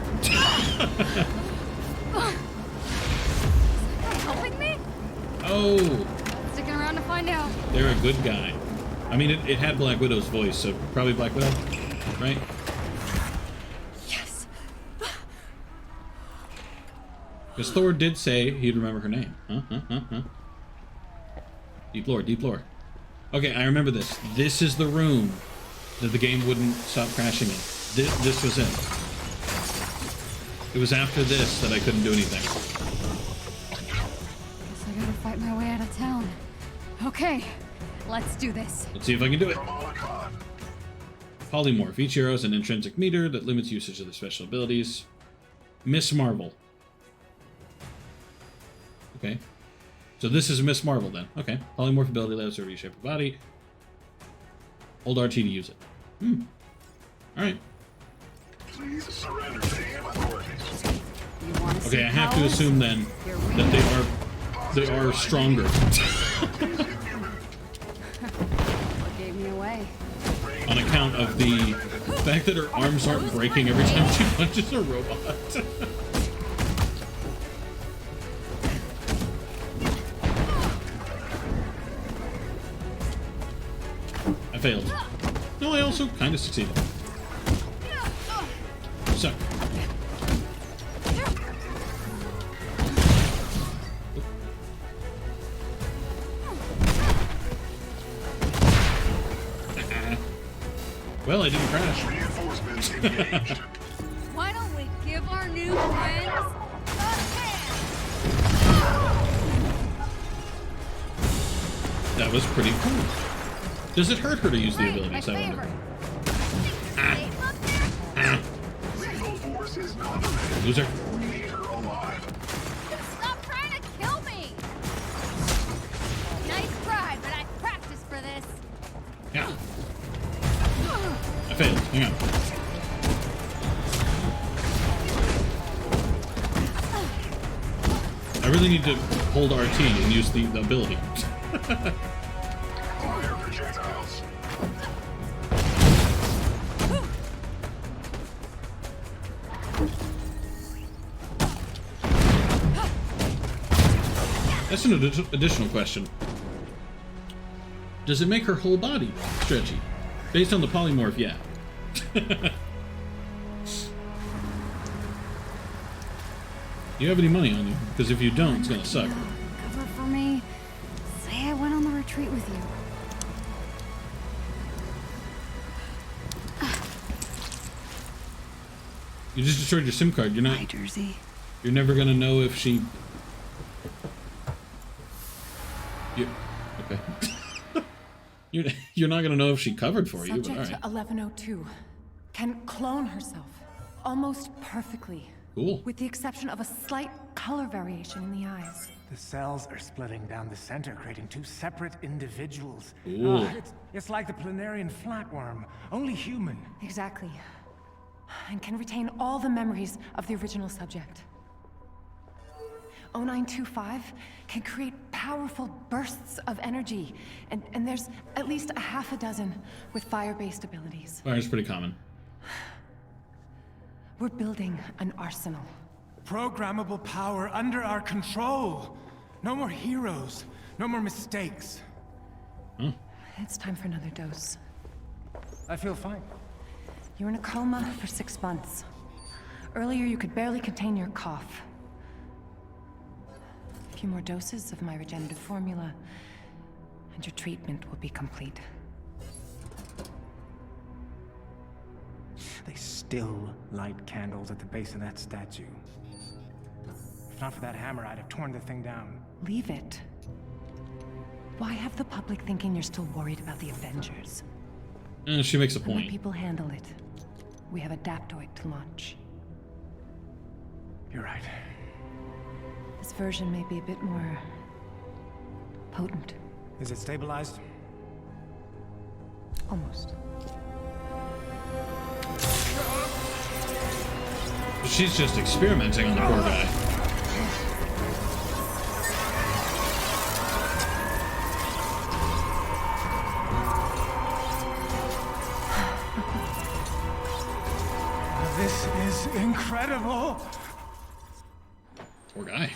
Helping me? Oh, Sticking around to find out. they're a good guy. I mean, it had Black Widow's voice, so probably Black Widow, right? Yes. Because Thor did say he'd remember her name. Huh? Deep lore, deep lore. Okay, I remember this. This is the room that the game wouldn't stop crashing in. This was it. It was after this that I couldn't do anything. Guess I gotta fight my way out of town. Okay, let's do this. Let's see if I can do it. Polymorph. Each hero has an intrinsic meter that limits usage of their special abilities. Miss Marvel. Okay. So this is Miss Marvel then. Okay. Polymorph ability allows her to reshape her body. Hold RT to use it. Alright. Please surrender to AM authorities. Okay, I have to assume then that they are stronger. What gave me away? On account of the fact that her arms aren't breaking every time she punches a robot. I failed. No, I also kind of succeeded. So. Well, I didn't crash. Reinforcements engaged. Why don't we give our new friends a hand? That was pretty cool. Does it hurt her to use the abilities, I wonder? Lethal force is not ready. Loser. We need her alive. Stop trying to kill me! Nice try, but I practiced for this. Yeah. I failed. Hang on. I really need to hold RT and use the ability. Fire projectiles. That's an additional question. Does it make her whole body stretchy? Based on the polymorph, yeah. Do you have any money on you? Because if you don't, it's gonna suck. Cover for me. Say I went on the retreat with you. You just destroyed your SIM card. You're not. My jersey. You're never gonna know if she. Okay. You're not gonna know if she covered for you, but Subject alright. 1102 can clone herself almost perfectly. Cool. With the exception of a slight color variation in the eyes. The cells are splitting down the center, creating two separate individuals. Ooh. It's like the planarian flatworm, only human. Exactly. And can retain all the memories of the original subject. 0925 can create powerful bursts of energy, and there's at least a half a dozen with fire-based abilities. Fire's pretty common. We're building an arsenal. Programmable power under our control. No more heroes, no more mistakes. It's time for another dose. I feel fine. You were in a coma for 6 months. Earlier, you could barely contain your cough. A few more doses of my regenerative formula, and your treatment will be complete. They still light candles at the base of that statue. If not for that hammer, I'd have torn the thing down. Leave it. Why have the public thinking you're still worried about the Avengers? She makes a Let point. people handle it. We have Adaptoid to launch. You're right. This version may be a bit more potent. Is it stabilized? Almost. She's just experimenting on the poor guy. This is incredible! Poor guy.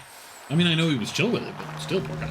I mean, I know he was chill with it, but still, poor guy.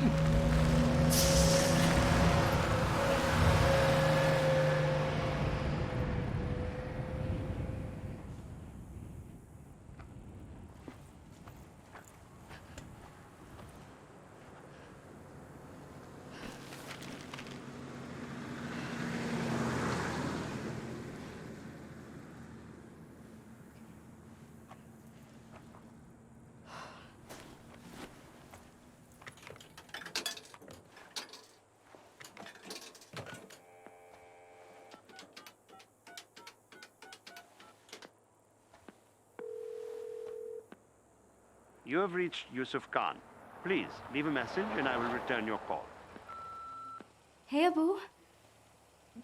You have reached Yusuf Khan. Please, leave a message and I will return your call. Hey, Abu.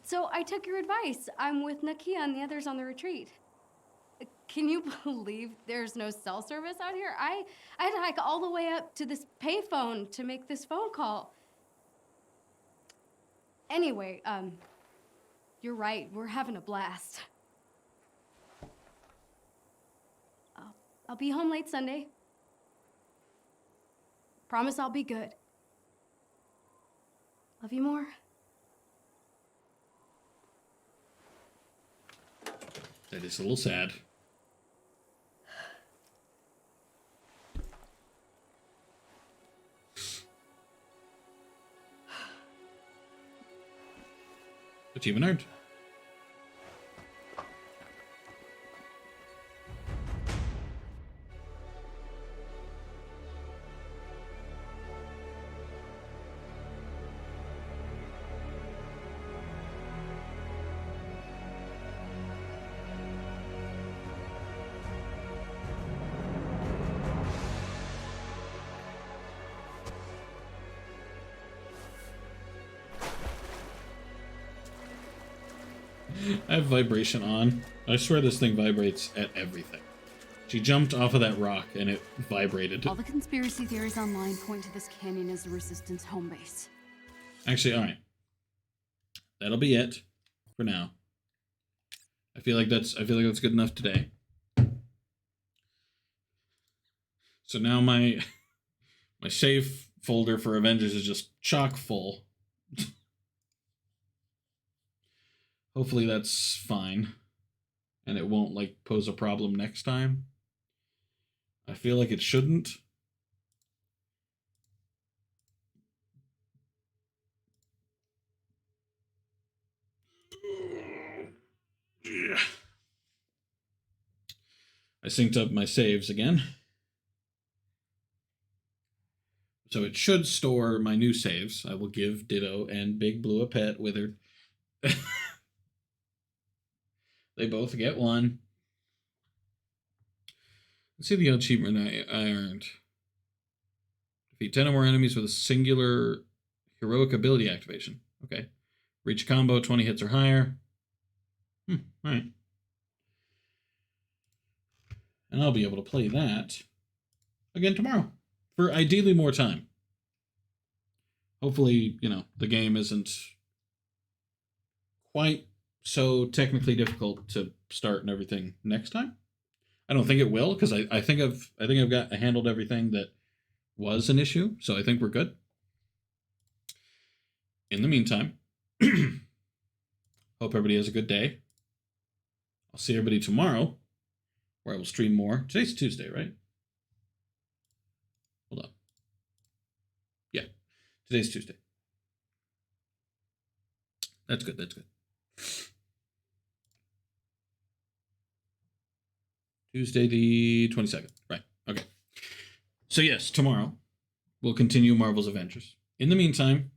So I took your advice. I'm with Nakia and the others on the retreat. Can you believe there's no cell service out here? I had to hike all the way up to this payphone to make this phone call. Anyway, you're right. We're having a blast. I'll be home late Sunday. Promise I'll be good. Love you more. That is a little sad. Achievement earned. I have vibration on. I swear this thing vibrates at everything. She jumped off of that rock and it vibrated. All the conspiracy theories online point to this canyon as the Resistance home base. Actually, alright. That'll be it for now. I feel like that's good enough today. So now my save folder for Avengers is just chock full. Hopefully that's fine. And it won't, like, pose a problem next time. I feel like it shouldn't. Yeah. I synced up my saves again. So it should store my new saves. I will give Ditto and Big Blue a pet, Withered. They both get one. Let's see the achievement I earned. Defeat 10 or more enemies with a singular heroic ability activation. Okay. Reach a combo, 20 hits or higher. Alright. And I'll be able to play that again tomorrow. For ideally more time. Hopefully, you know, the game isn't quite so technically difficult to start and everything next time. I don't think it will, because I think I've handled everything that was an issue, so I think we're good. In the meantime, hope everybody has a good day. I'll see everybody tomorrow, where I will stream more. Today's Tuesday, right? Hold on. Yeah, today's Tuesday. That's good, that's good. Tuesday the 22nd. Right. Okay. So yes, tomorrow we'll continue Marvel's Avengers. In the meantime,